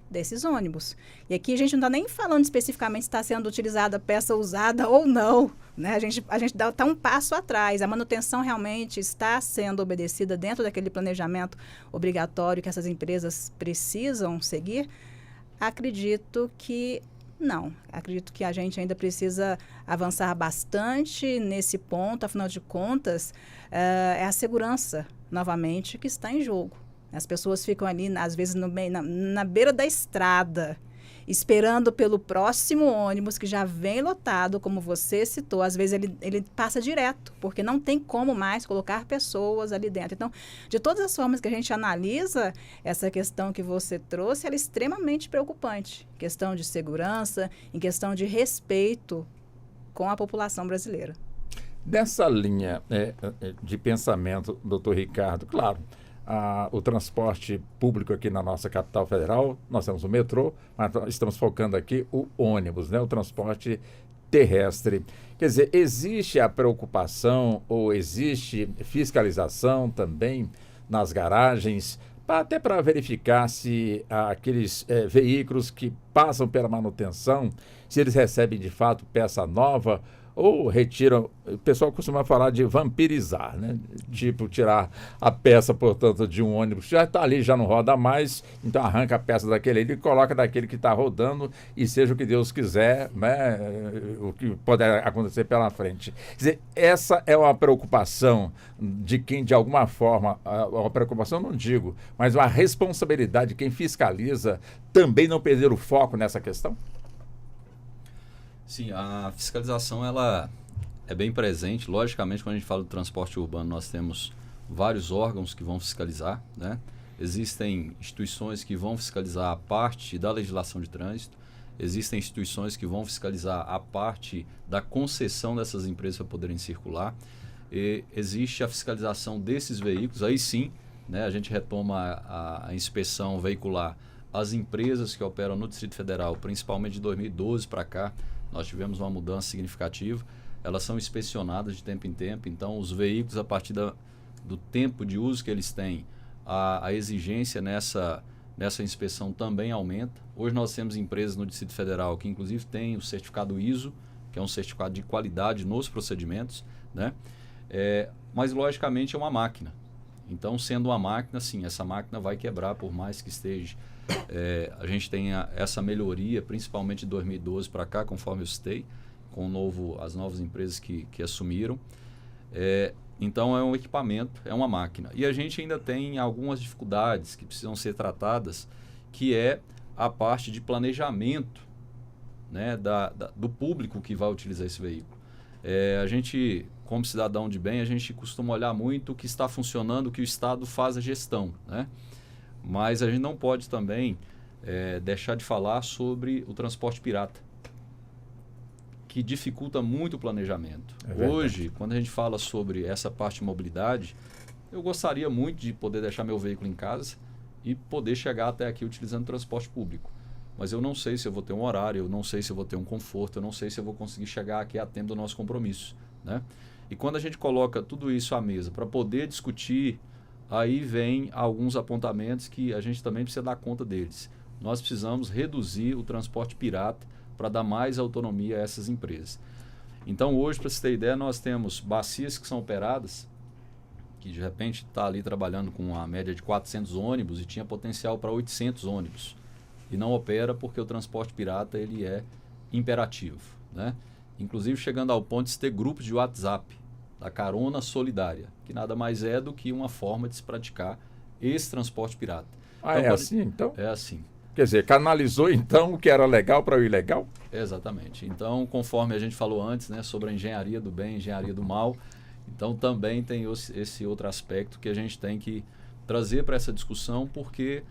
desses ônibus. E aqui a gente não está nem falando especificamente se está sendo utilizada peça usada ou não, né? A gente está um passo atrás. A manutenção realmente está sendo obedecida dentro daquele planejamento obrigatório que essas empresas precisam seguir? Acredito que não. Acredito que a gente ainda precisa avançar bastante nesse ponto. Afinal de contas, é a segurança, novamente, que está em jogo. As pessoas ficam ali, às vezes, na beira da estrada, esperando pelo próximo ônibus que já vem lotado, como você citou. Às vezes ele passa direto, porque não tem como mais colocar pessoas ali dentro. Então, de todas as formas que a gente analisa essa questão que você trouxe, ela é extremamente preocupante. Questão de segurança, em questão de respeito com a população brasileira. Dessa linha de pensamento, doutor Ricardo, claro, o transporte público aqui na nossa capital federal, nós temos o metrô, mas estamos focando aqui o ônibus, né? O transporte terrestre. Quer dizer, existe a preocupação ou existe fiscalização também nas garagens, até para verificar se aqueles veículos que passam pela manutenção, se eles recebem de fato peça nova ou retiram, o pessoal costuma falar de vampirizar, né? Tipo, tirar a peça, portanto, de um ônibus, já está ali, já não roda mais, então arranca a peça daquele ali e coloca daquele que está rodando e seja o que Deus quiser, né? O que pode acontecer pela frente. Quer dizer, essa é uma preocupação de quem, de alguma forma, uma preocupação não digo, mas uma responsabilidade de quem fiscaliza também não perder o foco nessa questão? Sim, a fiscalização ela é bem presente. Logicamente, quando a gente fala do transporte urbano, nós temos vários órgãos que vão fiscalizar, né? Existem instituições que vão fiscalizar a parte da legislação de trânsito, existem instituições que vão fiscalizar a parte da concessão dessas empresas para poderem circular, e existe a fiscalização desses veículos. Aí sim, né, a gente retoma a inspeção veicular. As empresas que operam no Distrito Federal, principalmente de 2012 para cá, nós tivemos uma mudança significativa. Elas são inspecionadas de tempo em tempo, então os veículos, a partir do tempo de uso que eles têm, a exigência nessa inspeção também aumenta. Hoje nós temos empresas no Distrito Federal que inclusive têm o certificado ISO, que é um certificado de qualidade nos procedimentos, né? Mas logicamente é uma máquina. Então, sendo uma máquina, sim, essa máquina vai quebrar, por mais que esteja. A gente tem essa melhoria, principalmente de 2012 para cá, conforme eu citei, com as novas empresas que assumiram. Então, é um equipamento, é uma máquina. E a gente ainda tem algumas dificuldades que precisam ser tratadas, que é a parte de planejamento, né, do público que vai utilizar esse veículo. A gente, como cidadão de bem, a gente costuma olhar muito o que está funcionando, o que o Estado faz a gestão, né? Mas a gente não pode também deixar de falar sobre o transporte pirata, que dificulta muito o planejamento. Hoje, quando a gente fala sobre essa parte de mobilidade, eu gostaria muito de poder deixar meu veículo em casa e poder chegar até aqui utilizando transporte público. Mas eu não sei se eu vou ter um horário, eu não sei se eu vou ter um conforto, eu não sei se eu vou conseguir chegar aqui a tempo do nosso compromisso, né? E quando a gente coloca tudo isso à mesa para poder discutir, aí vem alguns apontamentos que a gente também precisa dar conta deles. Nós precisamos reduzir o transporte pirata para dar mais autonomia a essas empresas. Então hoje, para você ter ideia, nós temos bacias que são operadas, que de repente está ali trabalhando com uma média de 400 ônibus e tinha potencial para 800 ônibus. E não opera porque o transporte pirata ele é imperativo, né? Inclusive chegando ao ponto de ter grupos de WhatsApp da carona solidária, que nada mais é do que uma forma de se praticar esse transporte pirata. Então, assim então? É assim. Quer dizer, canalizou então o que era legal para o ilegal? Exatamente. Então, conforme a gente falou antes, né, sobre a engenharia do bem, engenharia do mal, então também tem esse outro aspecto que a gente tem que trazer para essa discussão, porque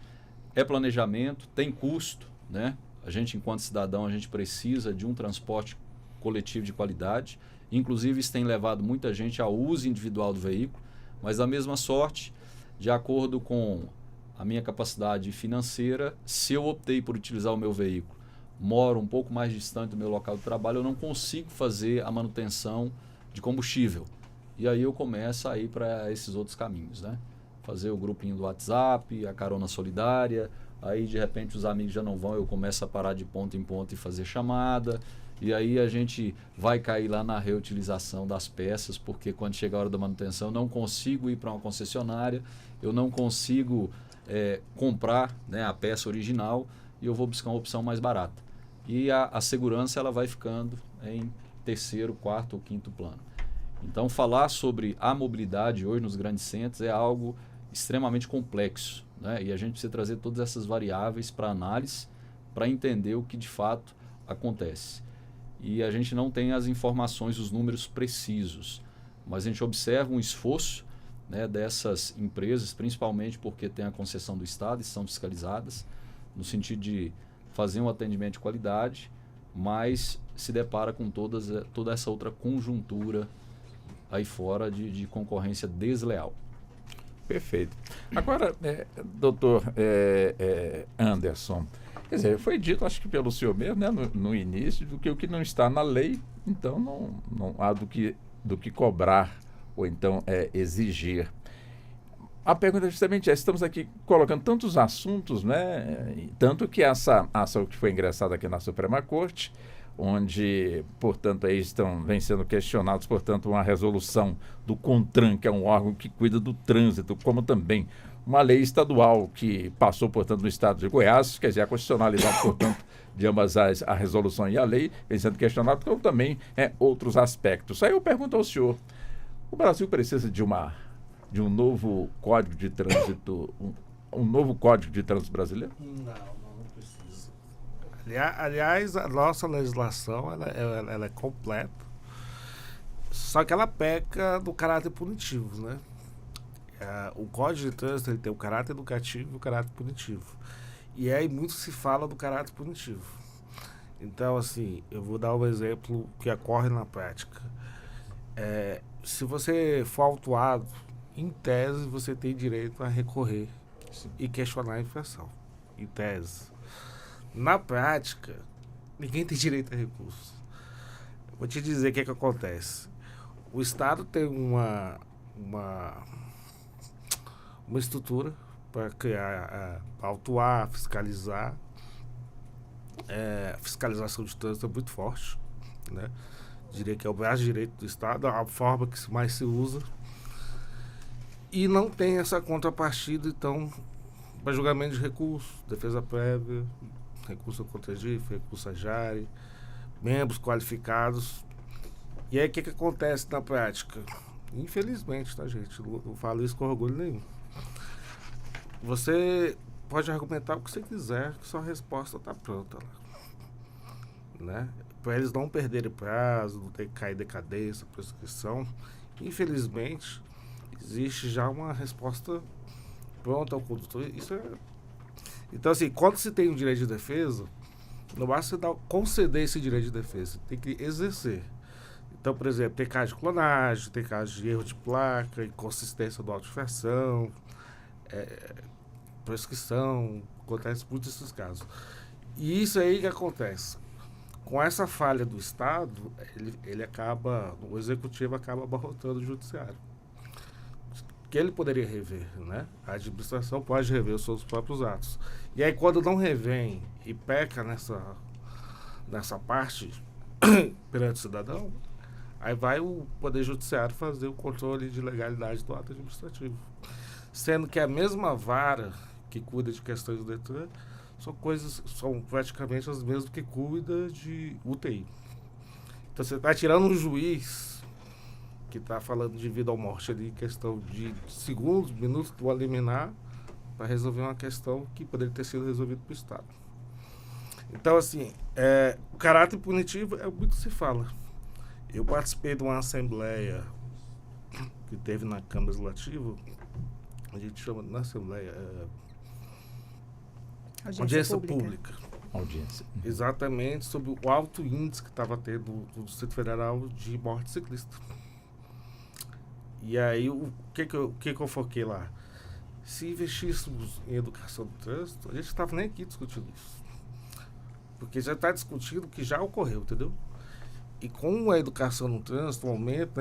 é planejamento, tem custo, né? A gente, enquanto cidadão, a gente precisa de um transporte coletivo de qualidade. Inclusive, isso tem levado muita gente ao uso individual do veículo, mas da mesma sorte, de acordo com a minha capacidade financeira, se eu optei por utilizar o meu veículo, moro um pouco mais distante do meu local de trabalho, eu não consigo fazer a manutenção de combustível. E aí eu começo a ir para esses outros caminhos, né? Fazer o grupinho do WhatsApp, a carona solidária, aí de repente os amigos já não vão, eu começo a parar de ponto em ponto e fazer chamada, e aí a gente vai cair lá na reutilização das peças, porque quando chega a hora da manutenção eu não consigo ir para uma concessionária, eu não consigo comprar, né, a peça original, e eu vou buscar uma opção mais barata. E a segurança ela vai ficando em terceiro, quarto ou quinto plano. Então falar sobre a mobilidade hoje nos grandes centros é algo extremamente complexo, né? E a gente precisa trazer todas essas variáveis para análise, para entender o que de fato acontece. E a gente não tem as informações, os números precisos, mas a gente observa um esforço, né, dessas empresas, principalmente porque tem a concessão do Estado e são fiscalizadas, no sentido de fazer um atendimento de qualidade, mas se depara com toda essa outra conjuntura aí fora de concorrência desleal. Perfeito. Agora, doutor Anderson, quer dizer, foi dito, acho que pelo senhor mesmo, né, no início, do que o que não está na lei, então não há do que cobrar ou então exigir. A pergunta é justamente essa, estamos aqui colocando tantos assuntos, né, tanto que essa ação que foi ingressada aqui na Suprema Corte, onde, portanto, aí vem sendo questionados, portanto, uma resolução do CONTRAN, que é um órgão que cuida do trânsito, como também uma lei estadual que passou, portanto, no estado de Goiás, quer dizer, a constitucionalidade, portanto, de ambas a resolução e a lei, vem sendo questionado, como também outros aspectos. Aí eu pergunto ao senhor, o Brasil precisa de um novo código de trânsito, um novo código de trânsito brasileiro? Não precisa. Aliás, a nossa legislação ela é completa, só que ela peca do caráter punitivo, né? O Código de Trânsito ele tem o caráter educativo e o caráter punitivo. E aí muito se fala do caráter punitivo. Então, assim, eu vou dar um exemplo que ocorre na prática. Se você for autuado, em tese, você tem direito a recorrer e questionar a infração. Em tese. Na prática, ninguém tem direito a recurso. Vou te dizer o que acontece. O Estado tem uma estrutura para criar, autuar, fiscalizar. A fiscalização de trânsito é muito forte, né? Diria que é o braço direito do Estado, a forma que mais se usa. E não tem essa contrapartida, então, para julgamento de recurso, defesa prévia, recurso contra GIF, recurso a JARE, membros qualificados. E aí o que acontece na prática? Infelizmente, tá, gente? Não falo isso com orgulho nenhum. Você pode argumentar o que você quiser, que sua resposta está pronta lá, né? Para eles não perderem prazo, não ter que cair decadência, prescrição. Infelizmente, existe já uma resposta pronta ao condutor. Então, assim, quando se tem um direito de defesa, não basta você conceder esse direito de defesa, tem que exercer. Então, por exemplo, tem caso de clonagem, tem caso de erro de placa, inconsistência da autoinfração, prescrição, acontece muitos esses casos. E isso aí que acontece. Com essa falha do Estado, o Executivo acaba abarrotando o Judiciário. Que ele poderia rever, né? A administração pode rever os seus próprios atos. E aí, quando não revém e peca nessa parte perante o cidadão, aí vai o Poder Judiciário fazer o controle de legalidade do ato administrativo. Sendo que a mesma vara que cuida de questões do Detran são praticamente as mesmas que cuida de UTI. Então você está tirando um juiz que está falando de vida ou morte ali, questão de segundos, minutos do liminar, para resolver uma questão que poderia ter sido resolvida pelo Estado. Então, assim, o caráter punitivo é muito que se fala. Eu participei de uma assembleia que teve na Câmara Legislativa, a gente chama na Assembleia audiência pública. Audiência. Exatamente, sobre o alto índice que estava tendo no Distrito Federal de morte ciclista. E aí, o que eu foquei lá? Se investíssemos em educação do trânsito, a gente estava nem aqui discutindo isso. Porque já está discutindo o que já ocorreu, entendeu? E com a educação no trânsito, o aumento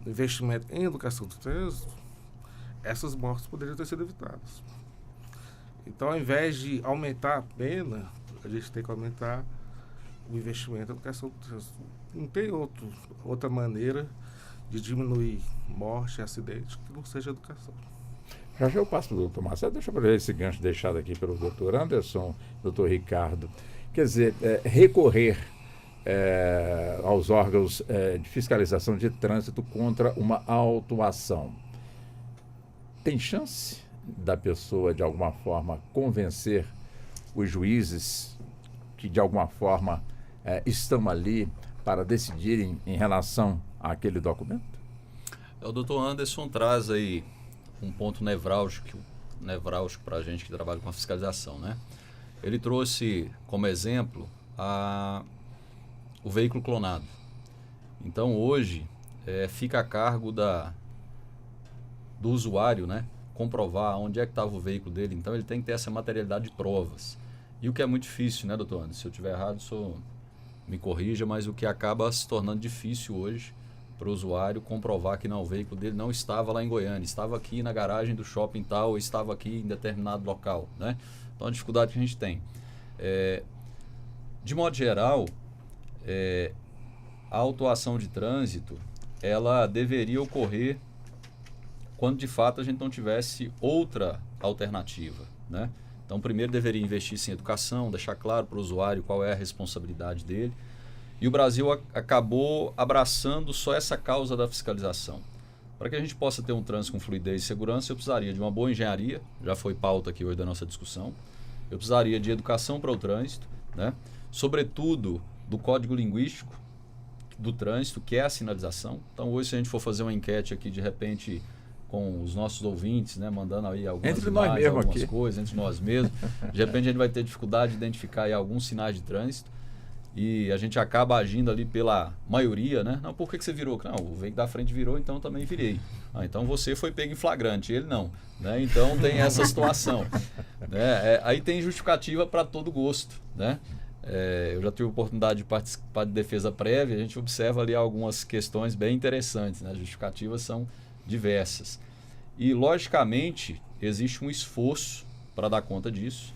do investimento em educação do trânsito, essas mortes poderiam ter sido evitadas. Então, ao invés de aumentar a pena, a gente tem que aumentar o investimento em educação do trânsito. Não tem outra maneira de diminuir morte e acidente que não seja educação. Já eu passo para o doutor Marcelo, deixa eu ver esse gancho deixado aqui pelo doutor Anderson, doutor Ricardo. Quer dizer, recorrer aos órgãos de fiscalização de trânsito contra uma autuação. Tem chance da pessoa, de alguma forma, convencer os juízes que, de alguma forma, estão ali para decidirem em relação àquele documento? O doutor Anderson traz aí um ponto nevrálgico para a gente que trabalha com a fiscalização, né? Ele trouxe como exemplo o veículo clonado. Então, hoje, fica a cargo do usuário, né, comprovar onde é que estava o veículo dele. Então, ele tem que ter essa materialidade de provas. E o que é muito difícil, né, doutor Anderson? Se eu estiver errado, o senhor me corrija, mas o que acaba se tornando difícil hoje para o usuário comprovar que não, o veículo dele não estava lá em Goiânia, estava aqui na garagem do shopping tal, ou estava aqui em determinado local, né? Então, a dificuldade que a gente tem. De modo geral, a autuação de trânsito, ela deveria ocorrer quando de fato a gente não tivesse outra alternativa, né? Então, primeiro deveria investir em educação, deixar claro para o usuário qual é a responsabilidade dele. E o Brasil acabou abraçando só essa causa da fiscalização. Para que a gente possa ter um trânsito com fluidez e segurança, eu precisaria de uma boa engenharia, já foi pauta aqui hoje da nossa discussão. Eu precisaria de educação para o trânsito, né? Sobretudo do código linguístico do trânsito, que é a sinalização. Então, hoje, se a gente for fazer uma enquete aqui, de repente, com os nossos ouvintes, né, mandando aí algumas imagens, algumas coisas, entre nós mesmos, de repente a gente vai ter dificuldade de identificar aí alguns sinais de trânsito e a gente acaba agindo ali pela maioria, né? Não, por que você virou? Não, o veículo da frente virou, então eu também virei. Então você foi pego em flagrante, ele não, né? Então tem essa situação, né? Aí tem justificativa para todo gosto, né? Eu já tive a oportunidade de participar de defesa prévia, a gente observa ali algumas questões bem interessantes, né? As justificativas são diversas. E, logicamente, existe um esforço para dar conta disso.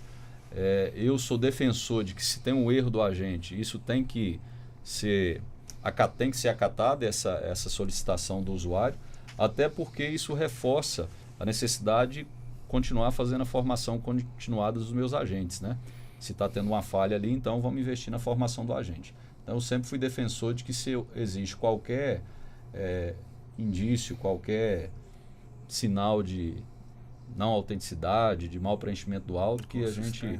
Eu sou defensor de que, se tem um erro do agente, isso tem que ser acatado, essa solicitação do usuário, até porque isso reforça a necessidade de continuar fazendo a formação continuada dos meus agentes, né? Se está tendo uma falha ali, então vamos investir na formação do agente. Então, eu sempre fui defensor de que, se existe qualquer indício, qualquer sinal de não autenticidade, de mau preenchimento do auto, que a gente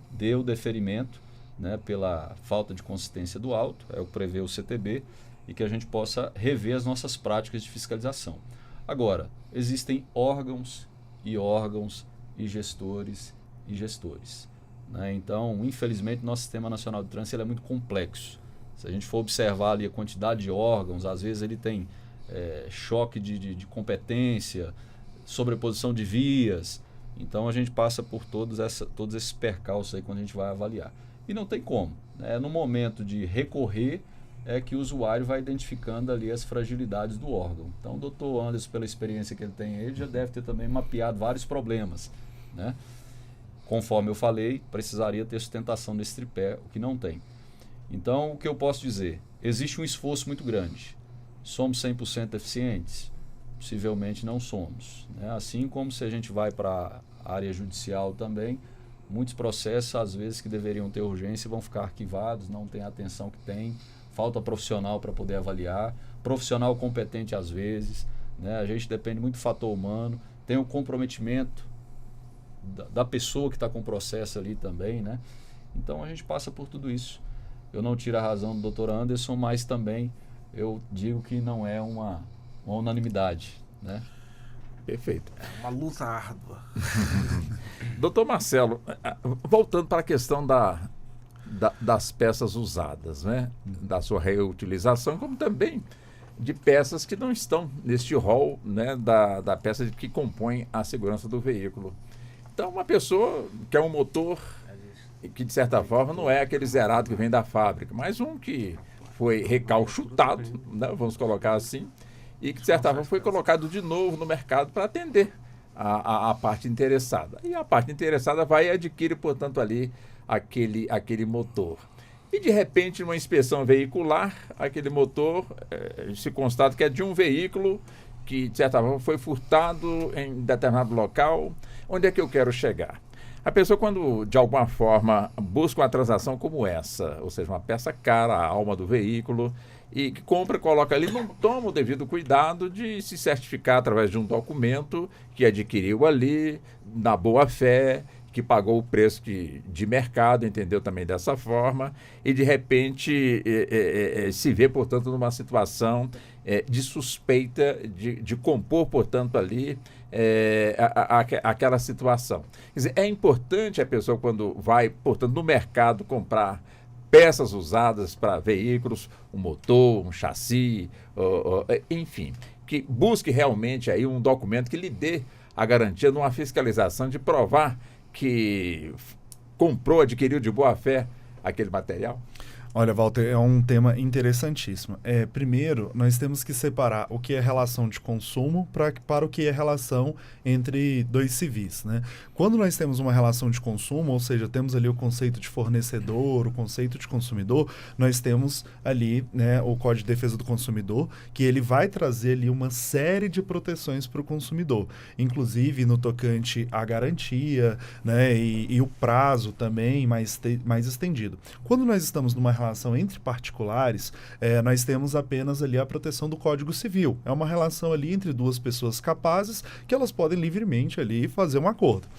dê o deferimento, né, pela falta de consistência do auto, é o que prevê o CTB, e que a gente possa rever as nossas práticas de fiscalização. Agora, existem órgãos e gestores, né? Então, infelizmente, nosso Sistema Nacional de Trânsito ele é muito complexo. Se a gente for observar ali a quantidade de órgãos, às vezes ele tem choque de competência, sobreposição de vias. Então, a gente passa por todos esses percalços aí quando a gente vai avaliar. E não tem como, né? No momento de recorrer é que o usuário vai identificando ali as fragilidades do órgão. Então, o doutor Anderson, pela experiência que ele tem, ele já deve ter também mapeado vários problemas, né? Conforme eu falei, precisaria ter sustentação desse tripé, o que não tem. Então, o que eu posso dizer? Existe um esforço muito grande. Somos 100% eficientes? Possivelmente não somos, né? Assim como, se a gente vai para a área judicial também, muitos processos, às vezes, que deveriam ter urgência, vão ficar arquivados, não tem a atenção que tem, falta profissional para poder avaliar, profissional competente às vezes, né? A gente depende muito do fator humano, tem o comprometimento da pessoa que está com o processo ali também, né? Então, a gente passa por tudo isso. Eu não tiro a razão do Dr. Anderson, mas também eu digo que não é uma unanimidade, né? Perfeito. É uma luta árdua. Doutor Marcelo, voltando para a questão das peças usadas, né? Da sua reutilização, como também de peças que não estão neste rol, né? Da peça que compõe a segurança do veículo. Então, uma pessoa que é um motor que, de certa forma, não é aquele zerado que vem da fábrica, mas um que foi recalchutado, né? Vamos colocar assim, e que, de certa forma, foi colocado de novo no mercado para atender a parte interessada. E a parte interessada vai e adquire, portanto, ali aquele motor. E, de repente, numa inspeção veicular, aquele motor se constata que é de um veículo que, de certa forma, foi furtado em determinado local. Onde é que eu quero chegar? A pessoa, quando, de alguma forma, busca uma transação como essa, ou seja, uma peça cara, a alma do veículo, e que compra, coloca ali, não toma o devido cuidado de se certificar através de um documento que adquiriu ali, na boa fé, que pagou o preço de mercado, entendeu também dessa forma, e de repente se vê, portanto, numa situação de suspeita de compor, portanto, ali aquela situação. Quer dizer, é importante a pessoa, quando vai, portanto, no mercado comprar peças usadas para veículos, um motor, um chassi, enfim, que busque realmente aí um documento que lhe dê a garantia de uma fiscalização, de provar que comprou, adquiriu de boa fé aquele material? Olha, Walter, é um tema interessantíssimo. Primeiro, nós temos que separar o que é relação de consumo para o que é relação entre dois civis, né? Quando nós temos uma relação de consumo, ou seja, temos ali o conceito de fornecedor, o conceito de consumidor, nós temos ali, né, o Código de Defesa do Consumidor, que ele vai trazer ali uma série de proteções para o consumidor, inclusive no tocante à garantia, né, e o prazo também mais estendido. Quando nós estamos numa relação entre particulares, nós temos apenas ali a proteção do Código Civil. É uma relação ali entre duas pessoas capazes que elas podem livremente ali fazer um acordo.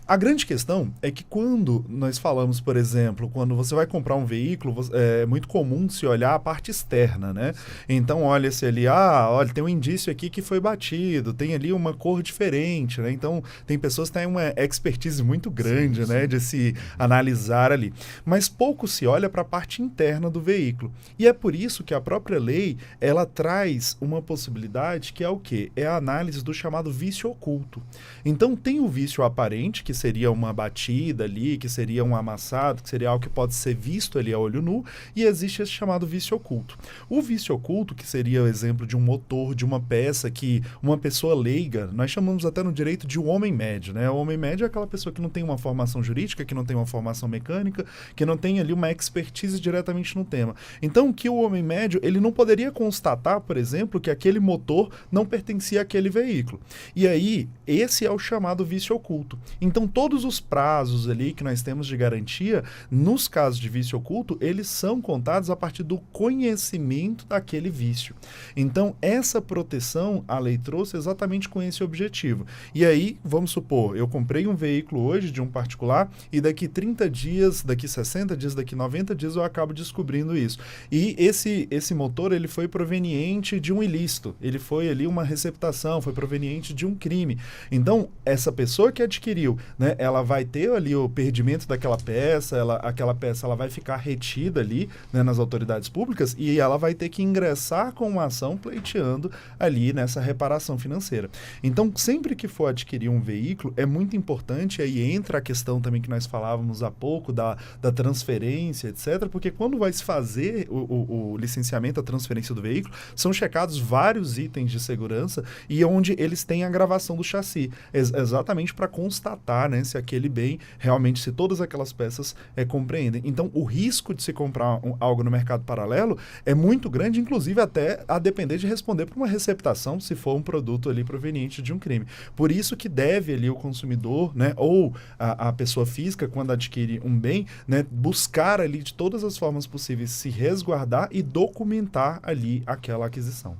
A grande questão é que quando nós falamos, por exemplo, quando você vai comprar um veículo, é muito comum se olhar a parte externa, né? Então olha-se ali, olha, tem um indício aqui que foi batido, tem ali uma cor diferente, né? Então tem pessoas que têm uma expertise muito grande, né, de se analisar ali. Mas pouco se olha para a parte interna do veículo. E é por isso que a própria lei, ela traz uma possibilidade que é o quê? É a análise do chamado vício oculto. Então tem o vício aparente, que seria uma batida ali, que seria um amassado, que seria algo que pode ser visto ali a olho nu, e existe esse chamado vício oculto. O vício oculto, que seria o exemplo de um motor, de uma peça que uma pessoa leiga, nós chamamos até no direito de um homem médio, né? O homem médio é aquela pessoa que não tem uma formação jurídica, que não tem uma formação mecânica, que não tem ali uma expertise diretamente no tema. Então, que o homem médio, ele não poderia constatar, por exemplo, que aquele motor não pertencia àquele veículo. E aí, esse é o chamado vício oculto. Então, todos os prazos ali que nós temos de garantia, nos casos de vício oculto, eles são contados a partir do conhecimento daquele vício. Então, essa proteção, a lei trouxe exatamente com esse objetivo. E aí, vamos supor, eu comprei um veículo hoje de um particular e daqui 30 dias, daqui 60 dias, daqui 90 dias eu acabo descobrindo isso. E esse motor, ele foi proveniente de um ilícito, ele foi ali uma receptação, foi proveniente de um crime. Então, essa pessoa que adquiriu, né, ela vai ter ali o perdimento daquela peça, aquela peça ela vai ficar retida ali, né, nas autoridades públicas e ela vai ter que ingressar com uma ação pleiteando ali nessa reparação financeira. Então, sempre que for adquirir um veículo, é muito importante, aí entra a questão também que nós falávamos há pouco da transferência, etc., porque quando vai se fazer o licenciamento, a transferência do veículo, são checados vários itens de segurança e onde eles têm a gravação do chassi, exatamente para constatar, né, se aquele bem realmente, se todas aquelas peças compreendem. Então, o risco de se comprar algo no mercado paralelo é muito grande, inclusive até a depender de responder por uma receptação, se for um produto ali proveniente de um crime. Por isso que deve ali o consumidor, né, ou a pessoa física, quando adquire um bem, né, buscar ali de todas as formas possíveis se resguardar e documentar ali aquela aquisição.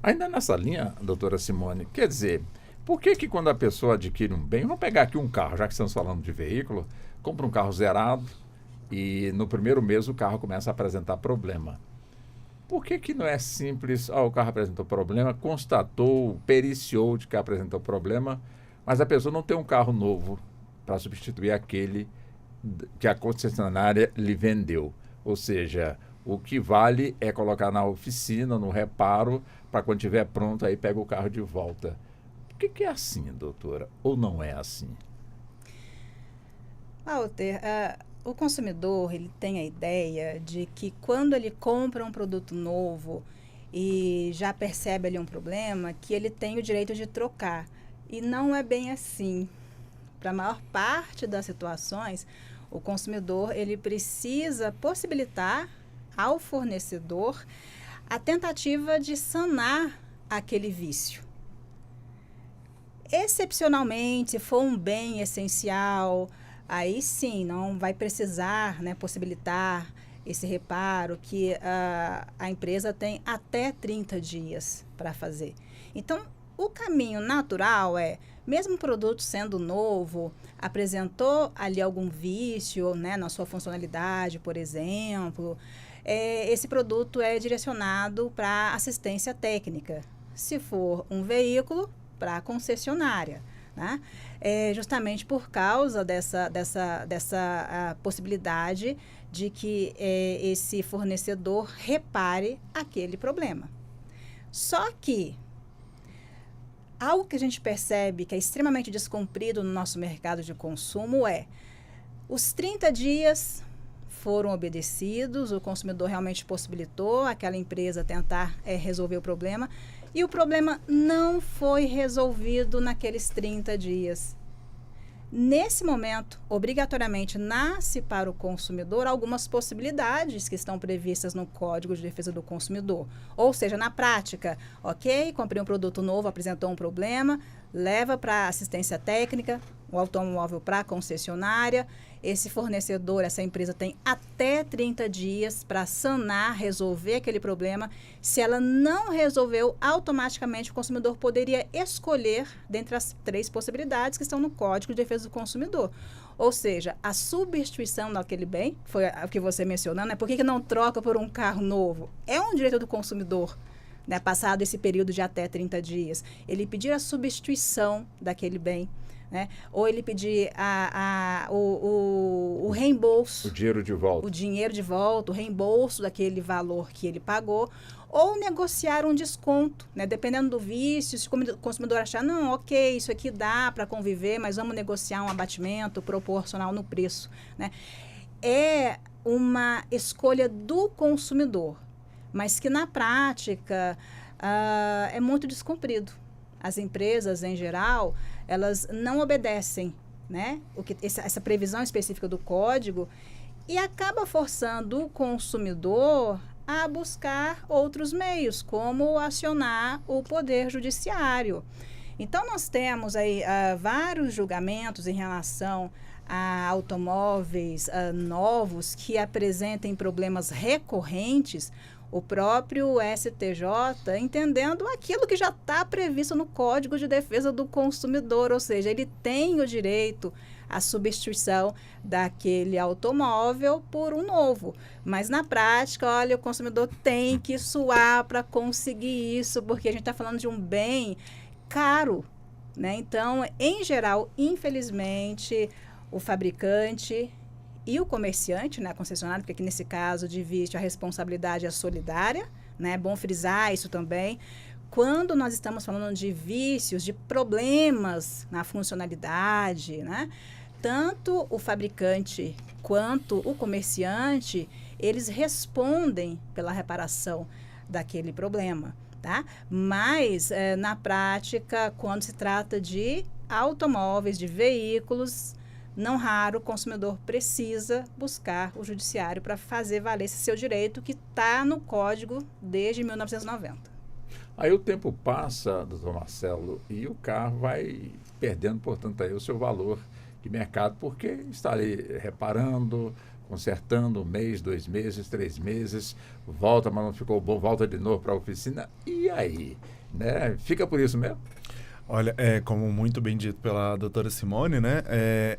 Ainda nessa linha, doutora Simone, quer dizer, por que quando a pessoa adquire um bem, vamos pegar aqui um carro, já que estamos falando de veículo, compra um carro zerado e no primeiro mês o carro começa a apresentar problema. Por que não é simples, o carro apresentou problema, constatou, periciou de que apresentou problema, mas a pessoa não tem um carro novo para substituir aquele que a concessionária lhe vendeu. Ou seja, o que vale é colocar na oficina, no reparo, para quando estiver pronto, aí pega o carro de volta. Por que é assim, doutora? Ou não é assim? Walter, o consumidor, ele tem a ideia de que quando ele compra um produto novo e já percebe ali um problema, que ele tem o direito de trocar. E não é bem assim. Para a maior parte das situações, o consumidor, ele precisa possibilitar ao fornecedor a tentativa de sanar aquele vício. Excepcionalmente, se for um bem essencial, aí sim, não vai precisar, né, possibilitar esse reparo que a empresa tem até 30 dias para fazer. Então, o caminho natural é, mesmo o produto sendo novo, apresentou ali algum vício, né, na sua funcionalidade, por exemplo, esse produto é direcionado para assistência técnica. Se for um veículo, para a concessionária, né? Justamente por causa dessa possibilidade de que esse fornecedor repare aquele problema. Só que algo que a gente percebe que é extremamente descumprido no nosso mercado de consumo os 30 dias foram obedecidos, o consumidor realmente possibilitou aquela empresa tentar resolver o problema, e o problema não foi resolvido naqueles 30 dias. Nesse momento, obrigatoriamente, nasce para o consumidor algumas possibilidades que estão previstas no Código de Defesa do Consumidor. Ou seja, na prática, ok, comprei um produto novo, apresentou um problema, leva para assistência técnica, o automóvel para a concessionária. Esse fornecedor, essa empresa tem até 30 dias para sanar, resolver aquele problema. Se ela não resolveu, automaticamente o consumidor poderia escolher dentre as 3 possibilidades que estão no Código de Defesa do Consumidor. Ou seja, a substituição daquele bem, foi o que você mencionou, né? Por que não troca por um carro novo? É um direito do consumidor, né? Passado esse período de até 30 dias. Ele pedir a substituição daquele bem, né? Ou ele pedir o reembolso. O dinheiro de volta. O dinheiro de volta, o reembolso daquele valor que ele pagou. Ou negociar um desconto, né? Dependendo do vício, se o consumidor achar, não, ok, isso aqui dá para conviver, mas vamos negociar um abatimento proporcional no preço, né? É uma escolha do consumidor, mas que na prática é muito descumprido. As empresas, em geral, elas não obedecem, né, essa previsão específica do código, e acaba forçando o consumidor a buscar outros meios, como acionar o poder judiciário. Então, nós temos aí vários julgamentos em relação a automóveis novos que apresentem problemas recorrentes. O próprio STJ entendendo aquilo que já está previsto no Código de Defesa do Consumidor, ou seja, ele tem o direito à substituição daquele automóvel por um novo. Mas na prática, olha, o consumidor tem que suar para conseguir isso, porque a gente está falando de um bem caro, né? Então, em geral, infelizmente, o fabricante e o comerciante, né, concessionário, porque aqui nesse caso divide a responsabilidade é solidária, né? É bom frisar isso também. Quando nós estamos falando de vícios, de problemas na funcionalidade, né? Tanto o fabricante quanto o comerciante, eles respondem pela reparação daquele problema, tá? Mas, na prática, quando se trata de automóveis, de veículos, não raro, o consumidor precisa buscar o judiciário para fazer valer esse seu direito que está no Código desde 1990. Aí o tempo passa, doutor Marcelo, e o carro vai perdendo, portanto, aí o seu valor de mercado, porque está ali reparando, consertando 1 mês, 2 meses, 3 meses, volta, mas não ficou bom, volta de novo para a oficina, e aí? Né? Fica por isso mesmo? Olha, como muito bem dito pela doutora Simone, né,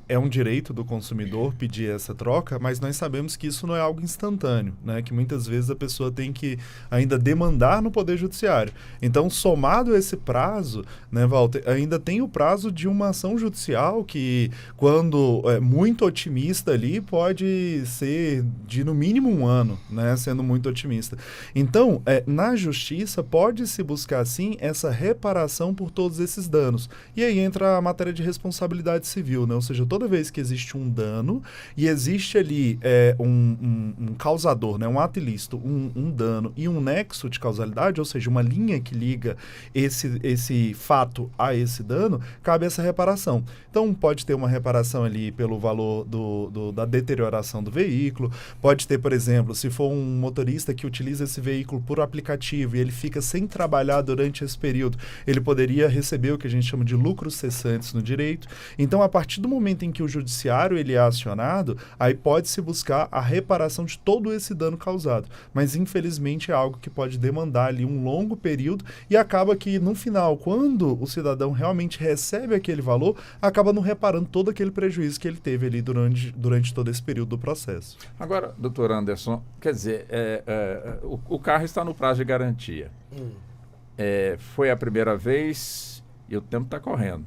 é um direito do consumidor pedir essa troca, mas nós sabemos que isso não é algo instantâneo, né, que muitas vezes a pessoa tem que ainda demandar no Poder Judiciário. Então, somado a esse prazo, né, Walter, ainda tem o prazo de uma ação judicial que, quando muito otimista ali, pode ser de no mínimo 1 ano, né, sendo muito otimista. Então, na justiça, pode-se buscar, sim, essa reparação por todos esses danos. E aí entra a matéria de responsabilidade civil, né? Ou seja, toda vez que existe um dano e existe ali um causador, né? Um ato ilícito, um dano e um nexo de causalidade, ou seja, uma linha que liga esse fato a esse dano, cabe essa reparação. Então, pode ter uma reparação ali pelo valor da deterioração do veículo, pode ter, por exemplo, se for um motorista que utiliza esse veículo por aplicativo e ele fica sem trabalhar durante esse período, ele poderia receber o que a gente chama de lucros cessantes no direito. Então, a partir do momento em que o judiciário ele é acionado, aí pode-se buscar a reparação de todo esse dano causado. Mas, infelizmente, é algo que pode demandar ali um longo período e acaba que, no final, quando o cidadão realmente recebe aquele valor, acaba não reparando todo aquele prejuízo que ele teve ali durante todo esse período do processo. Agora, doutor Anderson, quer dizer, o carro está no prazo de garantia. Foi a primeira vez e o tempo está correndo.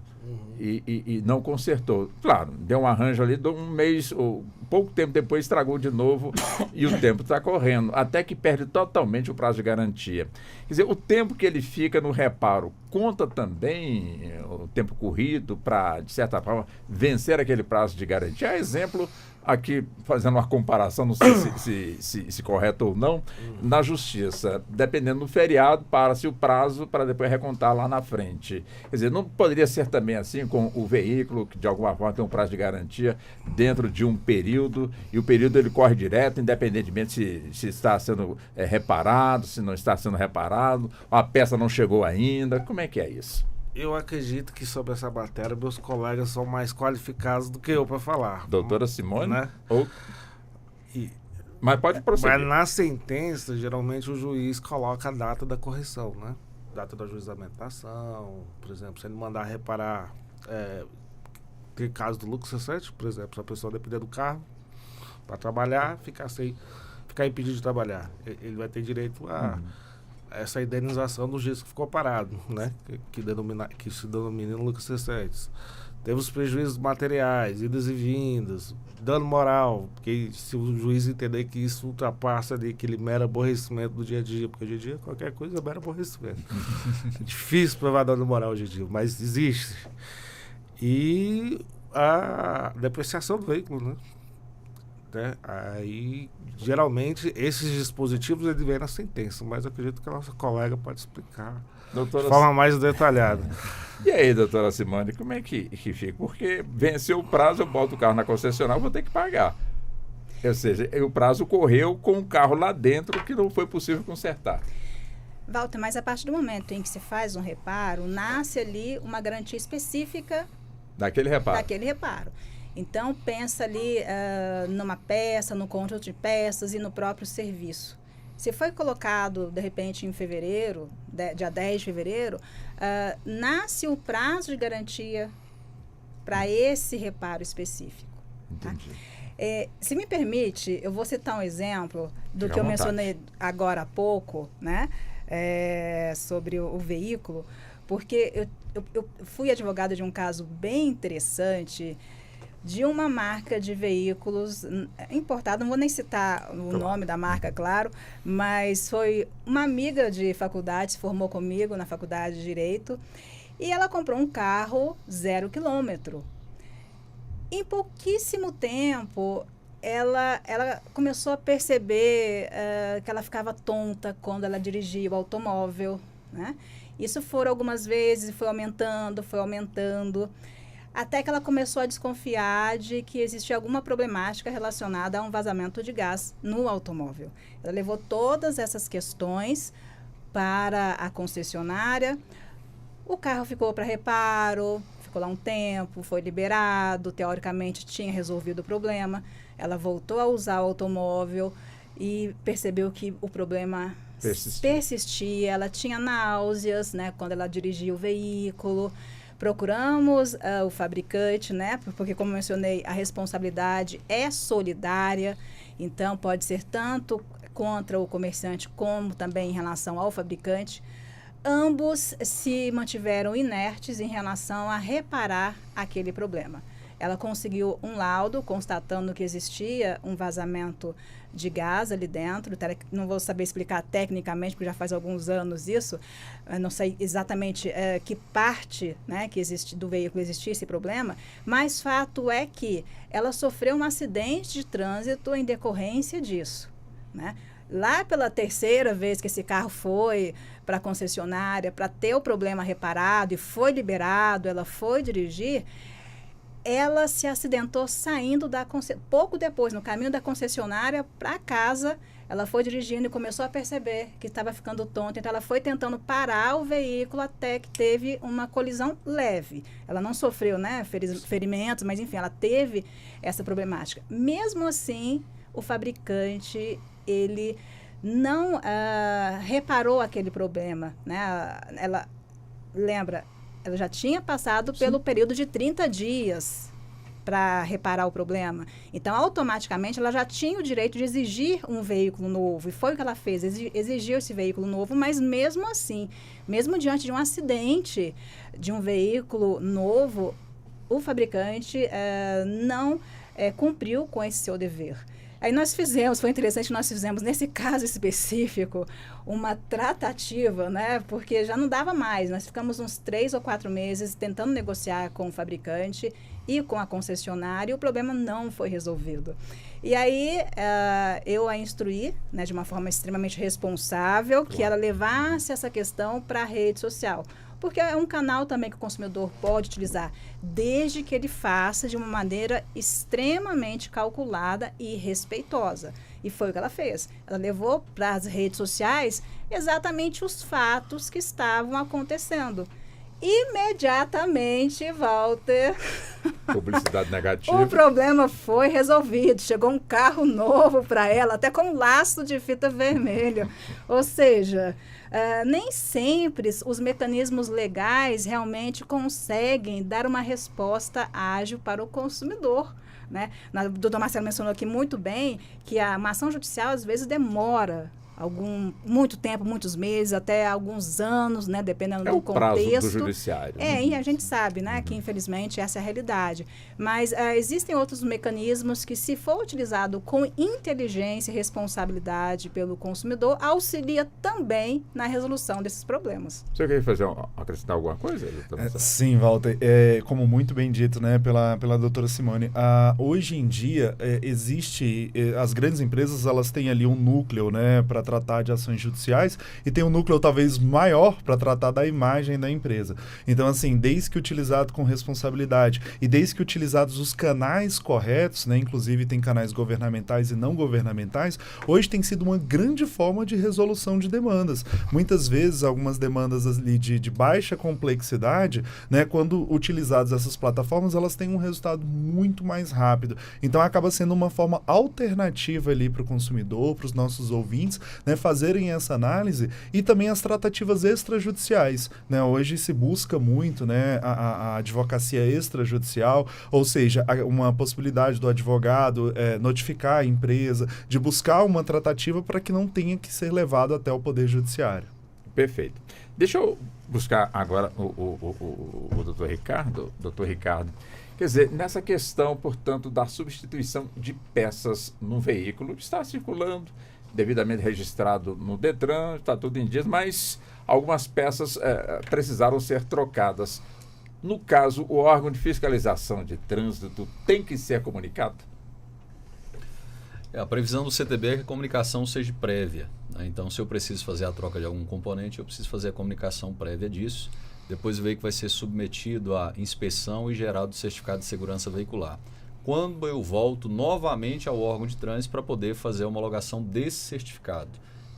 e não consertou. Claro, deu um arranjo ali, deu um mês, ou pouco tempo depois estragou de novo e o tempo está correndo, até que perde totalmente o prazo de garantia. Quer dizer, o tempo que ele fica no reparo conta também o tempo corrido para, de certa forma, vencer aquele prazo de garantia. Exemplo, aqui fazendo uma comparação, não sei se correto ou não, na justiça, dependendo do feriado, para-se o prazo para depois recontar lá na frente. Quer dizer, não poderia ser também assim com o veículo, que de alguma forma tem um prazo de garantia dentro de um período, e o período ele corre direto, independentemente se está sendo reparado, se não está sendo reparado, a peça não chegou ainda. Como é que é isso? Eu acredito que sobre essa matéria meus colegas são mais qualificados do que eu para falar. Doutora Simone? Né? Mas pode prosseguir. Mas na sentença, geralmente o juiz coloca a data da correção, né? Data do ajuizamento da ação, por exemplo, se ele mandar reparar, tem caso do lucro cessante, por exemplo, se a pessoa depender do carro para trabalhar, ficar impedido de trabalhar, ele vai ter direito a essa indenização do gesto que ficou parado, né? Que se denomina lucro cessante. Temos prejuízos materiais, idas e vindas, dano moral, porque se o juiz entender que isso ultrapassa ali aquele mero aborrecimento do dia a dia, porque hoje em dia qualquer coisa é mero aborrecimento. É difícil provar dano moral hoje em dia, mas existe. E a depreciação do veículo, né? Aí, geralmente, esses dispositivos eles vêm na sentença, mas eu acredito que a nossa colega pode explicar de forma mais detalhada. E aí, doutora Simone, como é que fica? Porque venceu o prazo, eu boto o carro na concessionária, vou ter que pagar. Ou seja, o prazo correu com o carro lá dentro que não foi possível consertar. Walter, mas a partir do momento em que se faz um reparo, nasce ali uma garantia específica daquele reparo. Então, pensa ali numa peça, no conjunto de peças e no próprio serviço. Se foi colocado, de repente, em fevereiro, dia 10 de fevereiro, nasce o prazo de garantia para esse reparo específico. Entendi. Tá? Se me permite, eu vou citar um exemplo do que eu mencionei agora há pouco, né? Sobre o veículo, porque eu fui advogada de um caso bem interessante de uma marca de veículos importada, não vou nem citar o nome da marca, claro, mas foi uma amiga de faculdade, se formou comigo na faculdade de Direito, e ela comprou um carro 0 quilômetro. Em pouquíssimo tempo, ela começou a perceber que ela ficava tonta quando ela dirigia o automóvel, né? Isso foram algumas vezes, foi aumentando, até que ela começou a desconfiar de que existia alguma problemática relacionada a um vazamento de gás no automóvel. Ela levou todas essas questões para a concessionária, o carro ficou para reparo, ficou lá um tempo, foi liberado, teoricamente tinha resolvido o problema. Ela voltou a usar o automóvel e percebeu que o problema persistia. Ela tinha náuseas, né, quando ela dirigia o veículo. Procuramos o fabricante, né, porque, como mencionei, a responsabilidade é solidária, então pode ser tanto contra o comerciante como também em relação ao fabricante. Ambos se mantiveram inertes em relação a reparar aquele problema. Ela conseguiu um laudo constatando que existia um vazamento de gás ali dentro. Não vou saber explicar tecnicamente, porque já faz alguns anos isso. Eu não sei exatamente que parte, né, que existe, do veículo existia esse problema, mas fato é que ela sofreu um acidente de trânsito em decorrência disso, né? Lá pela terceira vez que esse carro foi para a concessionária para ter o problema reparado e foi liberado, ela foi dirigir, ela se acidentou saindo da pouco depois, no caminho da concessionária para casa, ela foi dirigindo e começou a perceber que estava ficando tonta, então ela foi tentando parar o veículo até que teve uma colisão leve. Ela não sofreu, né, ferimentos, mas enfim, ela teve essa problemática. Mesmo assim, o fabricante, ele não reparou aquele problema, né? Ela já tinha passado pelo período de 30 dias para reparar o problema. Então, automaticamente, ela já tinha o direito de exigir um veículo novo. E foi o que ela fez, exigiu esse veículo novo, mas mesmo assim, mesmo diante de um acidente de um veículo novo, o fabricante não cumpriu com esse seu dever. Aí foi interessante que nós fizemos, nesse caso específico, uma tratativa, né? Porque já não dava mais. Nós ficamos uns 3 ou 4 meses tentando negociar com o fabricante e com a concessionária, e o problema não foi resolvido. E aí eu a instruí, né, de uma forma extremamente responsável, que ela levasse essa questão para a rede social. Porque é um canal também que o consumidor pode utilizar, desde que ele faça de uma maneira extremamente calculada e respeitosa. E foi o que ela fez. Ela levou para as redes sociais exatamente os fatos que estavam acontecendo. Imediatamente, Walter, Publicidade negativa. o problema foi resolvido. Chegou um carro novo para ela, até com um laço de fita vermelha. Ou seja, nem sempre os mecanismos legais realmente conseguem dar uma resposta ágil para o consumidor. Né? O doutor Marcelo mencionou aqui muito bem que a ação judicial às vezes demora muito tempo, muitos meses, até alguns anos, né, dependendo do contexto. É o prazo do judiciário. E a gente sabe, né, que infelizmente essa é a realidade. Mas existem outros mecanismos que, se for utilizado com inteligência e responsabilidade pelo consumidor, auxilia também na resolução desses problemas. Você quer acrescentar alguma coisa? Sim, Walter. Como muito bem dito, né, pela doutora Simone, hoje em dia existe, as grandes empresas, elas têm ali um núcleo, né, para tratar de ações judiciais, e tem um núcleo talvez maior para tratar da imagem da empresa. Então, assim, desde que utilizado com responsabilidade e desde que utilizados os canais corretos, né, inclusive tem canais governamentais e não governamentais, hoje tem sido uma grande forma de resolução de demandas. Muitas vezes, algumas demandas ali de baixa complexidade, né, quando utilizadas essas plataformas, elas têm um resultado muito mais rápido. Então, acaba sendo uma forma alternativa ali para o consumidor, para os nossos ouvintes, né, fazerem essa análise, e também as tratativas extrajudiciais. Né? Hoje se busca muito, né, a advocacia extrajudicial, ou seja, uma possibilidade do advogado notificar a empresa, de buscar uma tratativa para que não tenha que ser levado até o Poder Judiciário. Perfeito. Deixa eu buscar agora o doutor Ricardo. Doutor Ricardo, quer dizer, nessa questão, portanto, da substituição de peças no veículo, está circulando, devidamente registrado no Detran, está tudo em dias, mas algumas peças precisaram ser trocadas. No caso, o órgão de fiscalização de trânsito tem que ser comunicado? A previsão do CTB é que a comunicação seja prévia. Né? Então, se eu preciso fazer a troca de algum componente, eu preciso fazer a comunicação prévia disso. Depois o veículo vai ser submetido à inspeção e gerado o certificado de segurança veicular. Quando eu volto novamente ao órgão de trânsito para poder fazer a homologação desse certificado.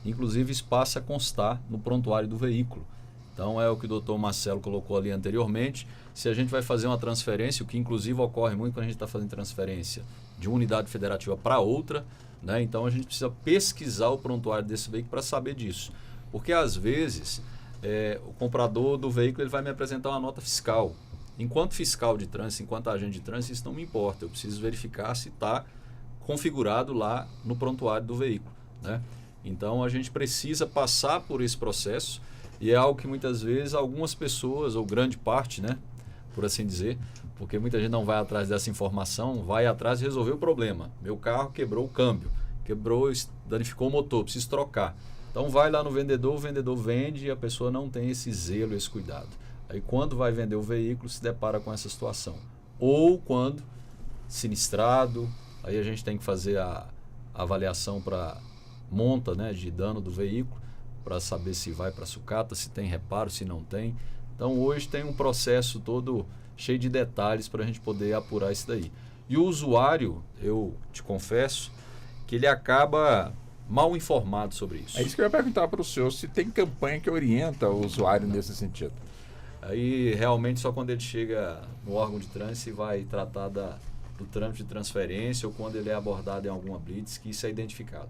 Inclusive, isso passa a constar no prontuário do veículo. Então, é o que o doutor Marcelo colocou ali anteriormente. Se a gente vai fazer uma transferência, o que inclusive ocorre muito quando a gente está fazendo transferência de uma unidade federativa para outra, né? Então, a gente precisa pesquisar o prontuário desse veículo para saber disso. Porque, às vezes, o comprador do veículo ele vai me apresentar uma nota fiscal. Enquanto fiscal de trânsito, enquanto agente de trânsito, isso não me importa. Eu preciso verificar se está configurado lá no prontuário do veículo. Né? Então, a gente precisa passar por esse processo, e é algo que muitas vezes algumas pessoas, ou grande parte, né, por assim dizer, porque muita gente não vai atrás dessa informação, vai atrás de resolver o problema. Meu carro quebrou o câmbio, danificou o motor, preciso trocar. Então, vai lá no vendedor, o vendedor vende e a pessoa não tem esse zelo, esse cuidado. Aí, quando vai vender o veículo, se depara com essa situação. Ou quando sinistrado, aí a gente tem que fazer a avaliação para monta, né, de dano do veículo, para saber se vai para sucata, se tem reparo, se não tem. Então, hoje tem um processo todo cheio de detalhes para a gente poder apurar isso daí. E o usuário, eu te confesso, que ele acaba mal informado sobre isso. É isso que eu ia perguntar para o senhor, se tem campanha que orienta o usuário nesse sentido. Aí, realmente, só quando ele chega no órgão de trânsito e vai tratar do trâmite de transferência, ou quando ele é abordado em alguma blitz, que isso é identificado.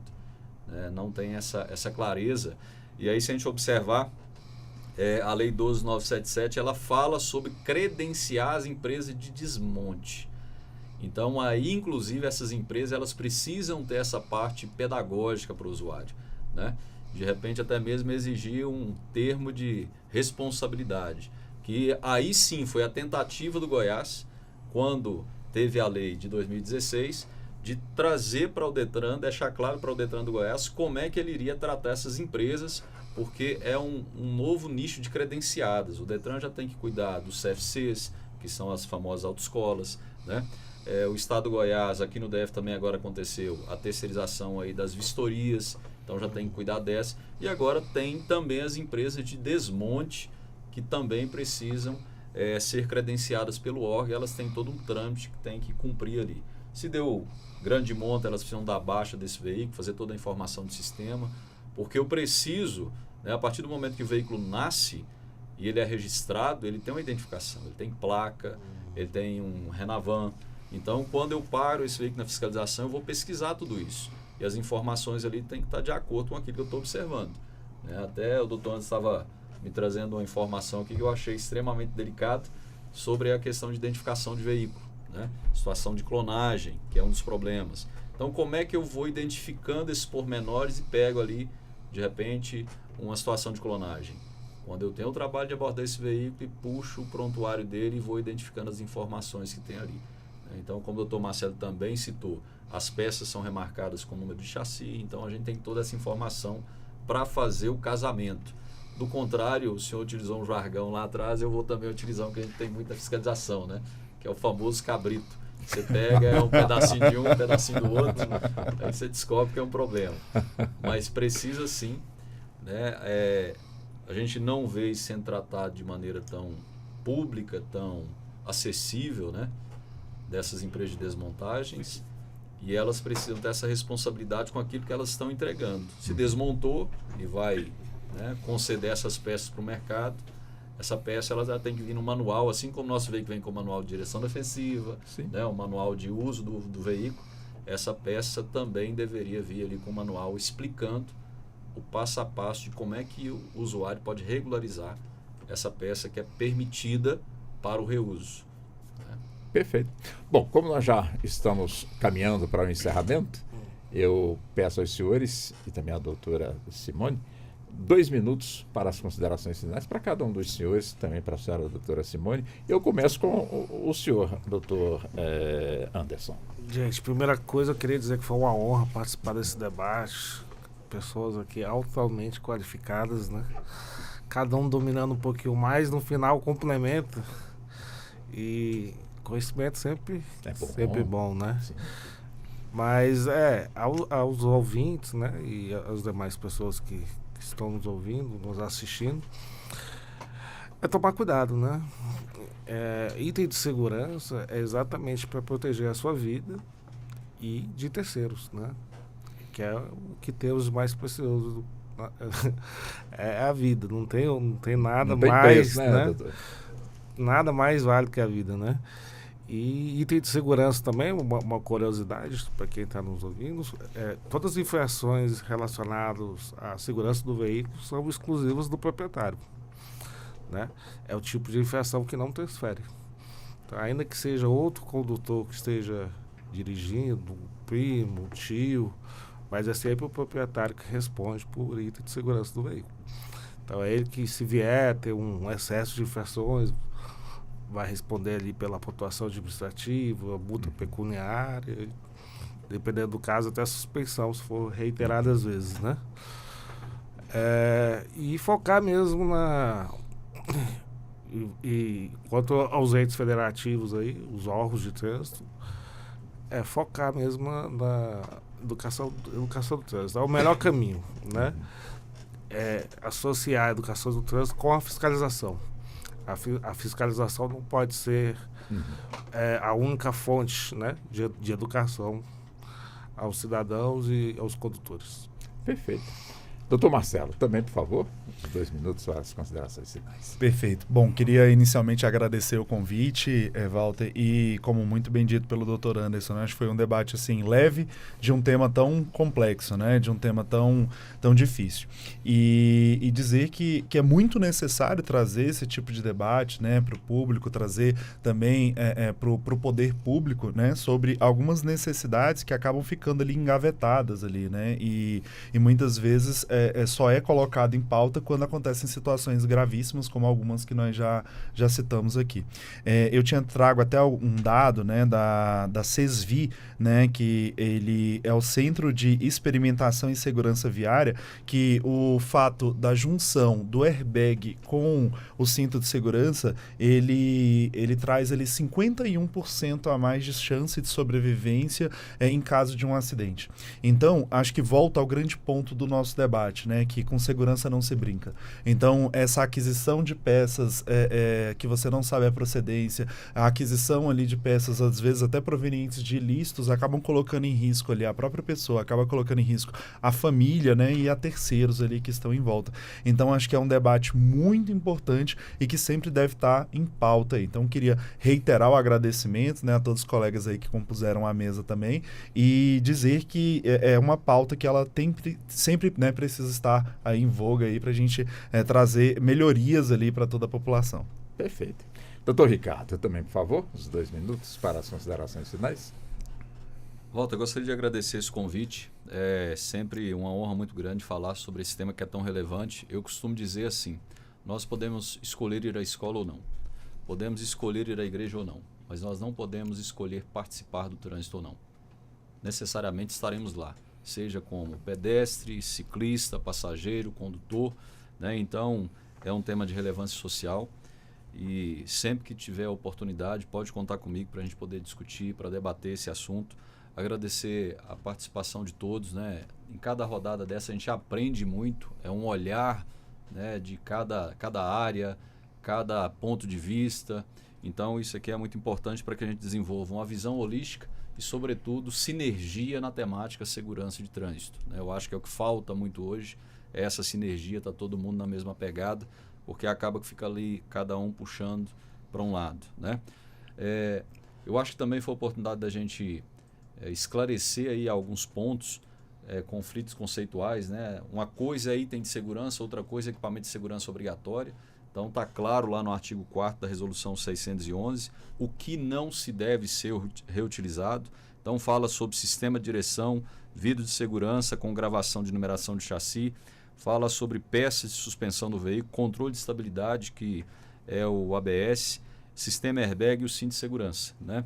Não tem essa clareza. E aí, se a gente observar, a Lei 12.977, ela fala sobre credenciar as empresas de desmonte. Então, aí, inclusive, essas empresas elas precisam ter essa parte pedagógica para o usuário, né? De repente, até mesmo exigir um termo de responsabilidade, que aí sim foi a tentativa do Goiás, quando teve a lei de 2016, de trazer para o Detran, deixar claro para o Detran do Goiás como é que ele iria tratar essas empresas, porque é um novo nicho de credenciadas. O Detran já tem que cuidar dos CFCs, que são as famosas autoescolas, né? O Estado do Goiás, aqui no DF também agora aconteceu a terceirização aí das vistorias, então já tem que cuidar dessa. E agora tem também as empresas de desmonte, que também precisam ser credenciadas pelo órgão, elas têm todo um trâmite que tem que cumprir ali. Se deu grande monta, elas precisam dar baixa desse veículo, fazer toda a informação do sistema, porque eu preciso, né, a partir do momento que o veículo nasce e ele é registrado, ele tem uma identificação, ele tem placa, ele tem um Renavan. Então, quando eu paro esse veículo na fiscalização, eu vou pesquisar tudo isso. E as informações ali têm que estar de acordo com aquilo que eu estou observando, né? Até o doutor Anderson estava me trazendo uma informação aqui que eu achei extremamente delicado sobre a questão de identificação de veículo, né? Situação de clonagem, que é um dos problemas. Então, como é que eu vou identificando esses pormenores e pego ali, de repente, uma situação de clonagem? Quando eu tenho o trabalho de abordar esse veículo e puxo o prontuário dele e vou identificando as informações que tem ali. Então, como o doutor Marcelo também citou, as peças são remarcadas com número de chassi, então a gente tem toda essa informação para fazer o casamento. Do contrário, o senhor utilizou um jargão lá atrás, eu vou também utilizar um que a gente tem muita fiscalização, né? Que é o famoso cabrito. Você pega um pedacinho de um, um pedacinho do outro, aí você descobre que é um problema. Mas precisa sim, né? A gente não vê isso sendo tratado de maneira tão pública, tão acessível, né? Dessas empresas de desmontagens, e elas precisam ter essa responsabilidade com aquilo que elas estão entregando. Se desmontou e vai, né, conceder essas peças para o mercado, essa peça ela já tem que vir no manual, assim como o nosso veículo vem com o manual de direção defensiva, né, o manual de uso do veículo, essa peça também deveria vir ali com o manual explicando o passo a passo de como é que o usuário pode regularizar essa peça que é permitida para o reuso. Perfeito. Bom, como nós já estamos caminhando para o encerramento, eu peço aos senhores e também à doutora Simone 2 minutos para as considerações finais para cada um dos senhores, também para a senhora doutora Simone. Eu começo com o senhor, doutor Anderson. Gente, primeira coisa, eu queria dizer que foi uma honra participar desse debate. Pessoas aqui altamente qualificadas, né? Cada um dominando um pouquinho mais, no final complementa. E conhecimento sempre bom, né? Sim. Mas aos ouvintes, né? E às demais pessoas que estão nos ouvindo, nos assistindo, é tomar cuidado, né? Item de segurança é exatamente para proteger a sua vida e de terceiros, né? Que é o que temos mais precioso. É a vida, não tem nada mais, preço, né? Doutor? Nada mais vale que a vida, né? E item de segurança também, uma curiosidade para quem está nos ouvindo, todas as infrações relacionadas à segurança do veículo são exclusivas do proprietário, né? É o tipo de infração que não transfere. Então, ainda que seja outro condutor que esteja dirigindo, um primo, um tio, mas é sempre o proprietário que responde por item de segurança do veículo. Então é ele que, se vier ter um excesso de infrações, vai responder ali pela pontuação administrativa, multa pecuniária, dependendo do caso, até a suspensão, se for reiteradas vezes, né? E focar mesmo e quanto aos entes federativos aí, os órgãos de trânsito, focar mesmo na educação do trânsito. É o melhor caminho, né? Associar a educação do trânsito com a fiscalização. A fiscalização não pode ser a única fonte, né, de educação aos cidadãos e aos condutores. Perfeito. Doutor Marcelo, também, por favor, os 2 minutos para as considerações finais. Perfeito. Bom, queria inicialmente agradecer o convite, Walter, e como muito bem dito pelo doutor Anderson, né, acho que foi um debate assim, leve de um tema tão complexo, né, de um tema tão difícil. E dizer que é muito necessário trazer esse tipo de debate, né, para o público, trazer também para o poder público, né, sobre algumas necessidades que acabam ficando ali engavetadas ali, né, e muitas vezes só é colocado em pauta quando acontecem situações gravíssimas, como algumas que nós já citamos aqui. Eu trago até um dado, né, da CESVI, né, que ele é o Centro de Experimentação e Segurança Viária, que o fato da junção do airbag com o cinto de segurança, ele traz ali 51% a mais de chance de sobrevivência em caso de um acidente. Então, acho que volta ao grande ponto do nosso debate, né, que com segurança não se brinca. Então, essa aquisição de peças que você não sabe a procedência, a aquisição ali de peças, às vezes até provenientes de ilícitos, acabam colocando em risco ali a própria pessoa, acaba colocando em risco a família, né, e a terceiros ali que estão em volta. Então, acho que é um debate muito importante e que sempre deve estar em pauta aí. Então, queria reiterar o agradecimento, né, a todos os colegas aí que compuseram a mesa também e dizer que é uma pauta que ela sempre, né, precisa estar aí em voga aí para a gente trazer melhorias ali para toda a população. Perfeito. Doutor Ricardo, também, por favor, os 2 minutos para as considerações finais. Walter, eu gostaria de agradecer esse convite. É sempre uma honra muito grande falar sobre esse tema que é tão relevante. Eu costumo dizer assim, nós podemos escolher ir à escola ou não, podemos escolher ir à igreja ou não, mas nós não podemos escolher participar do trânsito ou não. Necessariamente estaremos lá, seja como pedestre, ciclista, passageiro, condutor, né? Então, é um tema de relevância social e sempre que tiver oportunidade, pode contar comigo para a gente poder discutir, para debater esse assunto. Agradecer a participação de todos, né? Em cada rodada dessa a gente aprende muito, é um olhar, né, de cada área, cada ponto de vista. Então, isso aqui é muito importante para que a gente desenvolva uma visão holística e, sobretudo, sinergia na temática segurança de trânsito, né? Eu acho que é o que falta muito hoje, é essa sinergia, está todo mundo na mesma pegada, porque acaba que fica ali cada um puxando para um lado, né? Eu acho que também foi a oportunidade da gente esclarecer aí alguns pontos, conflitos conceituais, né? Uma coisa é item de segurança, outra coisa é equipamento de segurança obrigatório. Então está claro lá no artigo 4º da resolução 611 o que não se deve ser reutilizado. Então fala sobre sistema de direção, vidro de segurança com gravação de numeração de chassi, fala sobre peças de suspensão do veículo, controle de estabilidade, que é o ABS, sistema airbag e o cinto de segurança, né?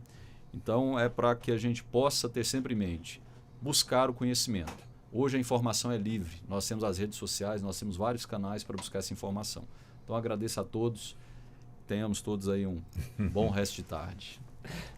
Então é para que a gente possa ter sempre em mente, buscar o conhecimento. Hoje a informação é livre, nós temos as redes sociais, nós temos vários canais para buscar essa informação. Então agradeço a todos, tenhamos todos aí um bom resto de tarde.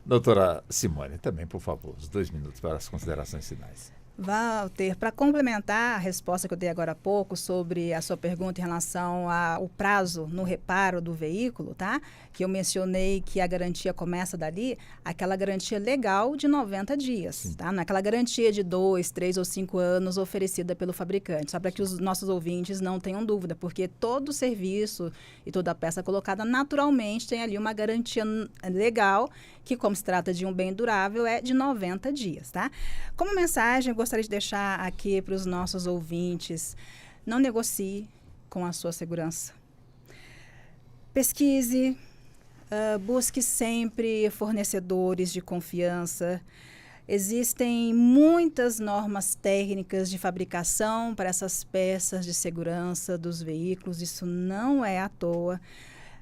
Doutora Simone, também, por favor, os 2 minutos para as considerações finais. Walter, para complementar a resposta que eu dei agora há pouco sobre a sua pergunta em relação ao prazo no reparo do veículo, tá? Que eu mencionei que a garantia começa dali, aquela garantia legal de 90 dias, tá? Naquela garantia de 2, 3 ou 5 anos oferecida pelo fabricante, só para que os nossos ouvintes não tenham dúvida, porque todo serviço e toda peça colocada naturalmente tem ali uma garantia legal, que como se trata de um bem durável, é de 90 dias, tá? Como mensagem, eu gostaria de deixar aqui para os nossos ouvintes, não negocie com a sua segurança. Pesquise, busque sempre fornecedores de confiança. Existem muitas normas técnicas de fabricação para essas peças de segurança dos veículos, isso não é à toa.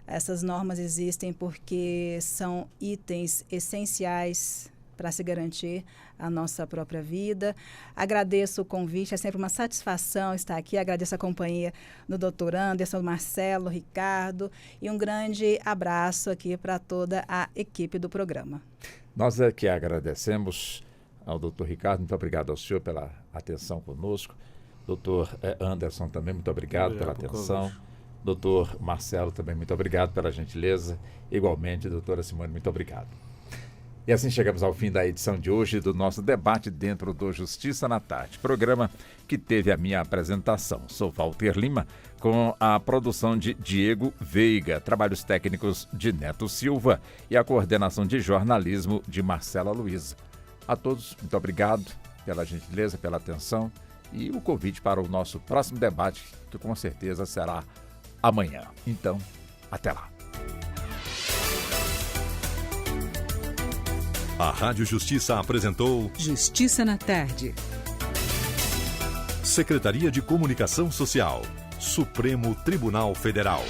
Essas normas existem porque são itens essenciais para se garantir a nossa própria vida. Agradeço o convite, é sempre uma satisfação estar aqui. Agradeço a companhia do Dr. Anderson, Marcelo, Ricardo e um grande abraço aqui para toda a equipe do programa. Nós é que agradecemos ao Dr. Ricardo, muito obrigado ao senhor pela atenção conosco. Dr. Anderson também, muito obrigado pela atenção. Doutor Marcelo também, muito obrigado pela gentileza. Igualmente, doutora Simone, muito obrigado. E assim chegamos ao fim da edição de hoje do nosso debate dentro do Justiça na Tarde, programa que teve a minha apresentação. Sou Walter Lima, com a produção de Diego Veiga, trabalhos técnicos de Neto Silva e a coordenação de jornalismo de Marcela Luiza. A todos, muito obrigado pela gentileza, pela atenção e o convite para o nosso próximo debate, que com certeza será amanhã. Então, até lá. A Rádio Justiça apresentou Justiça na Tarde. Secretaria de Comunicação Social, Supremo Tribunal Federal.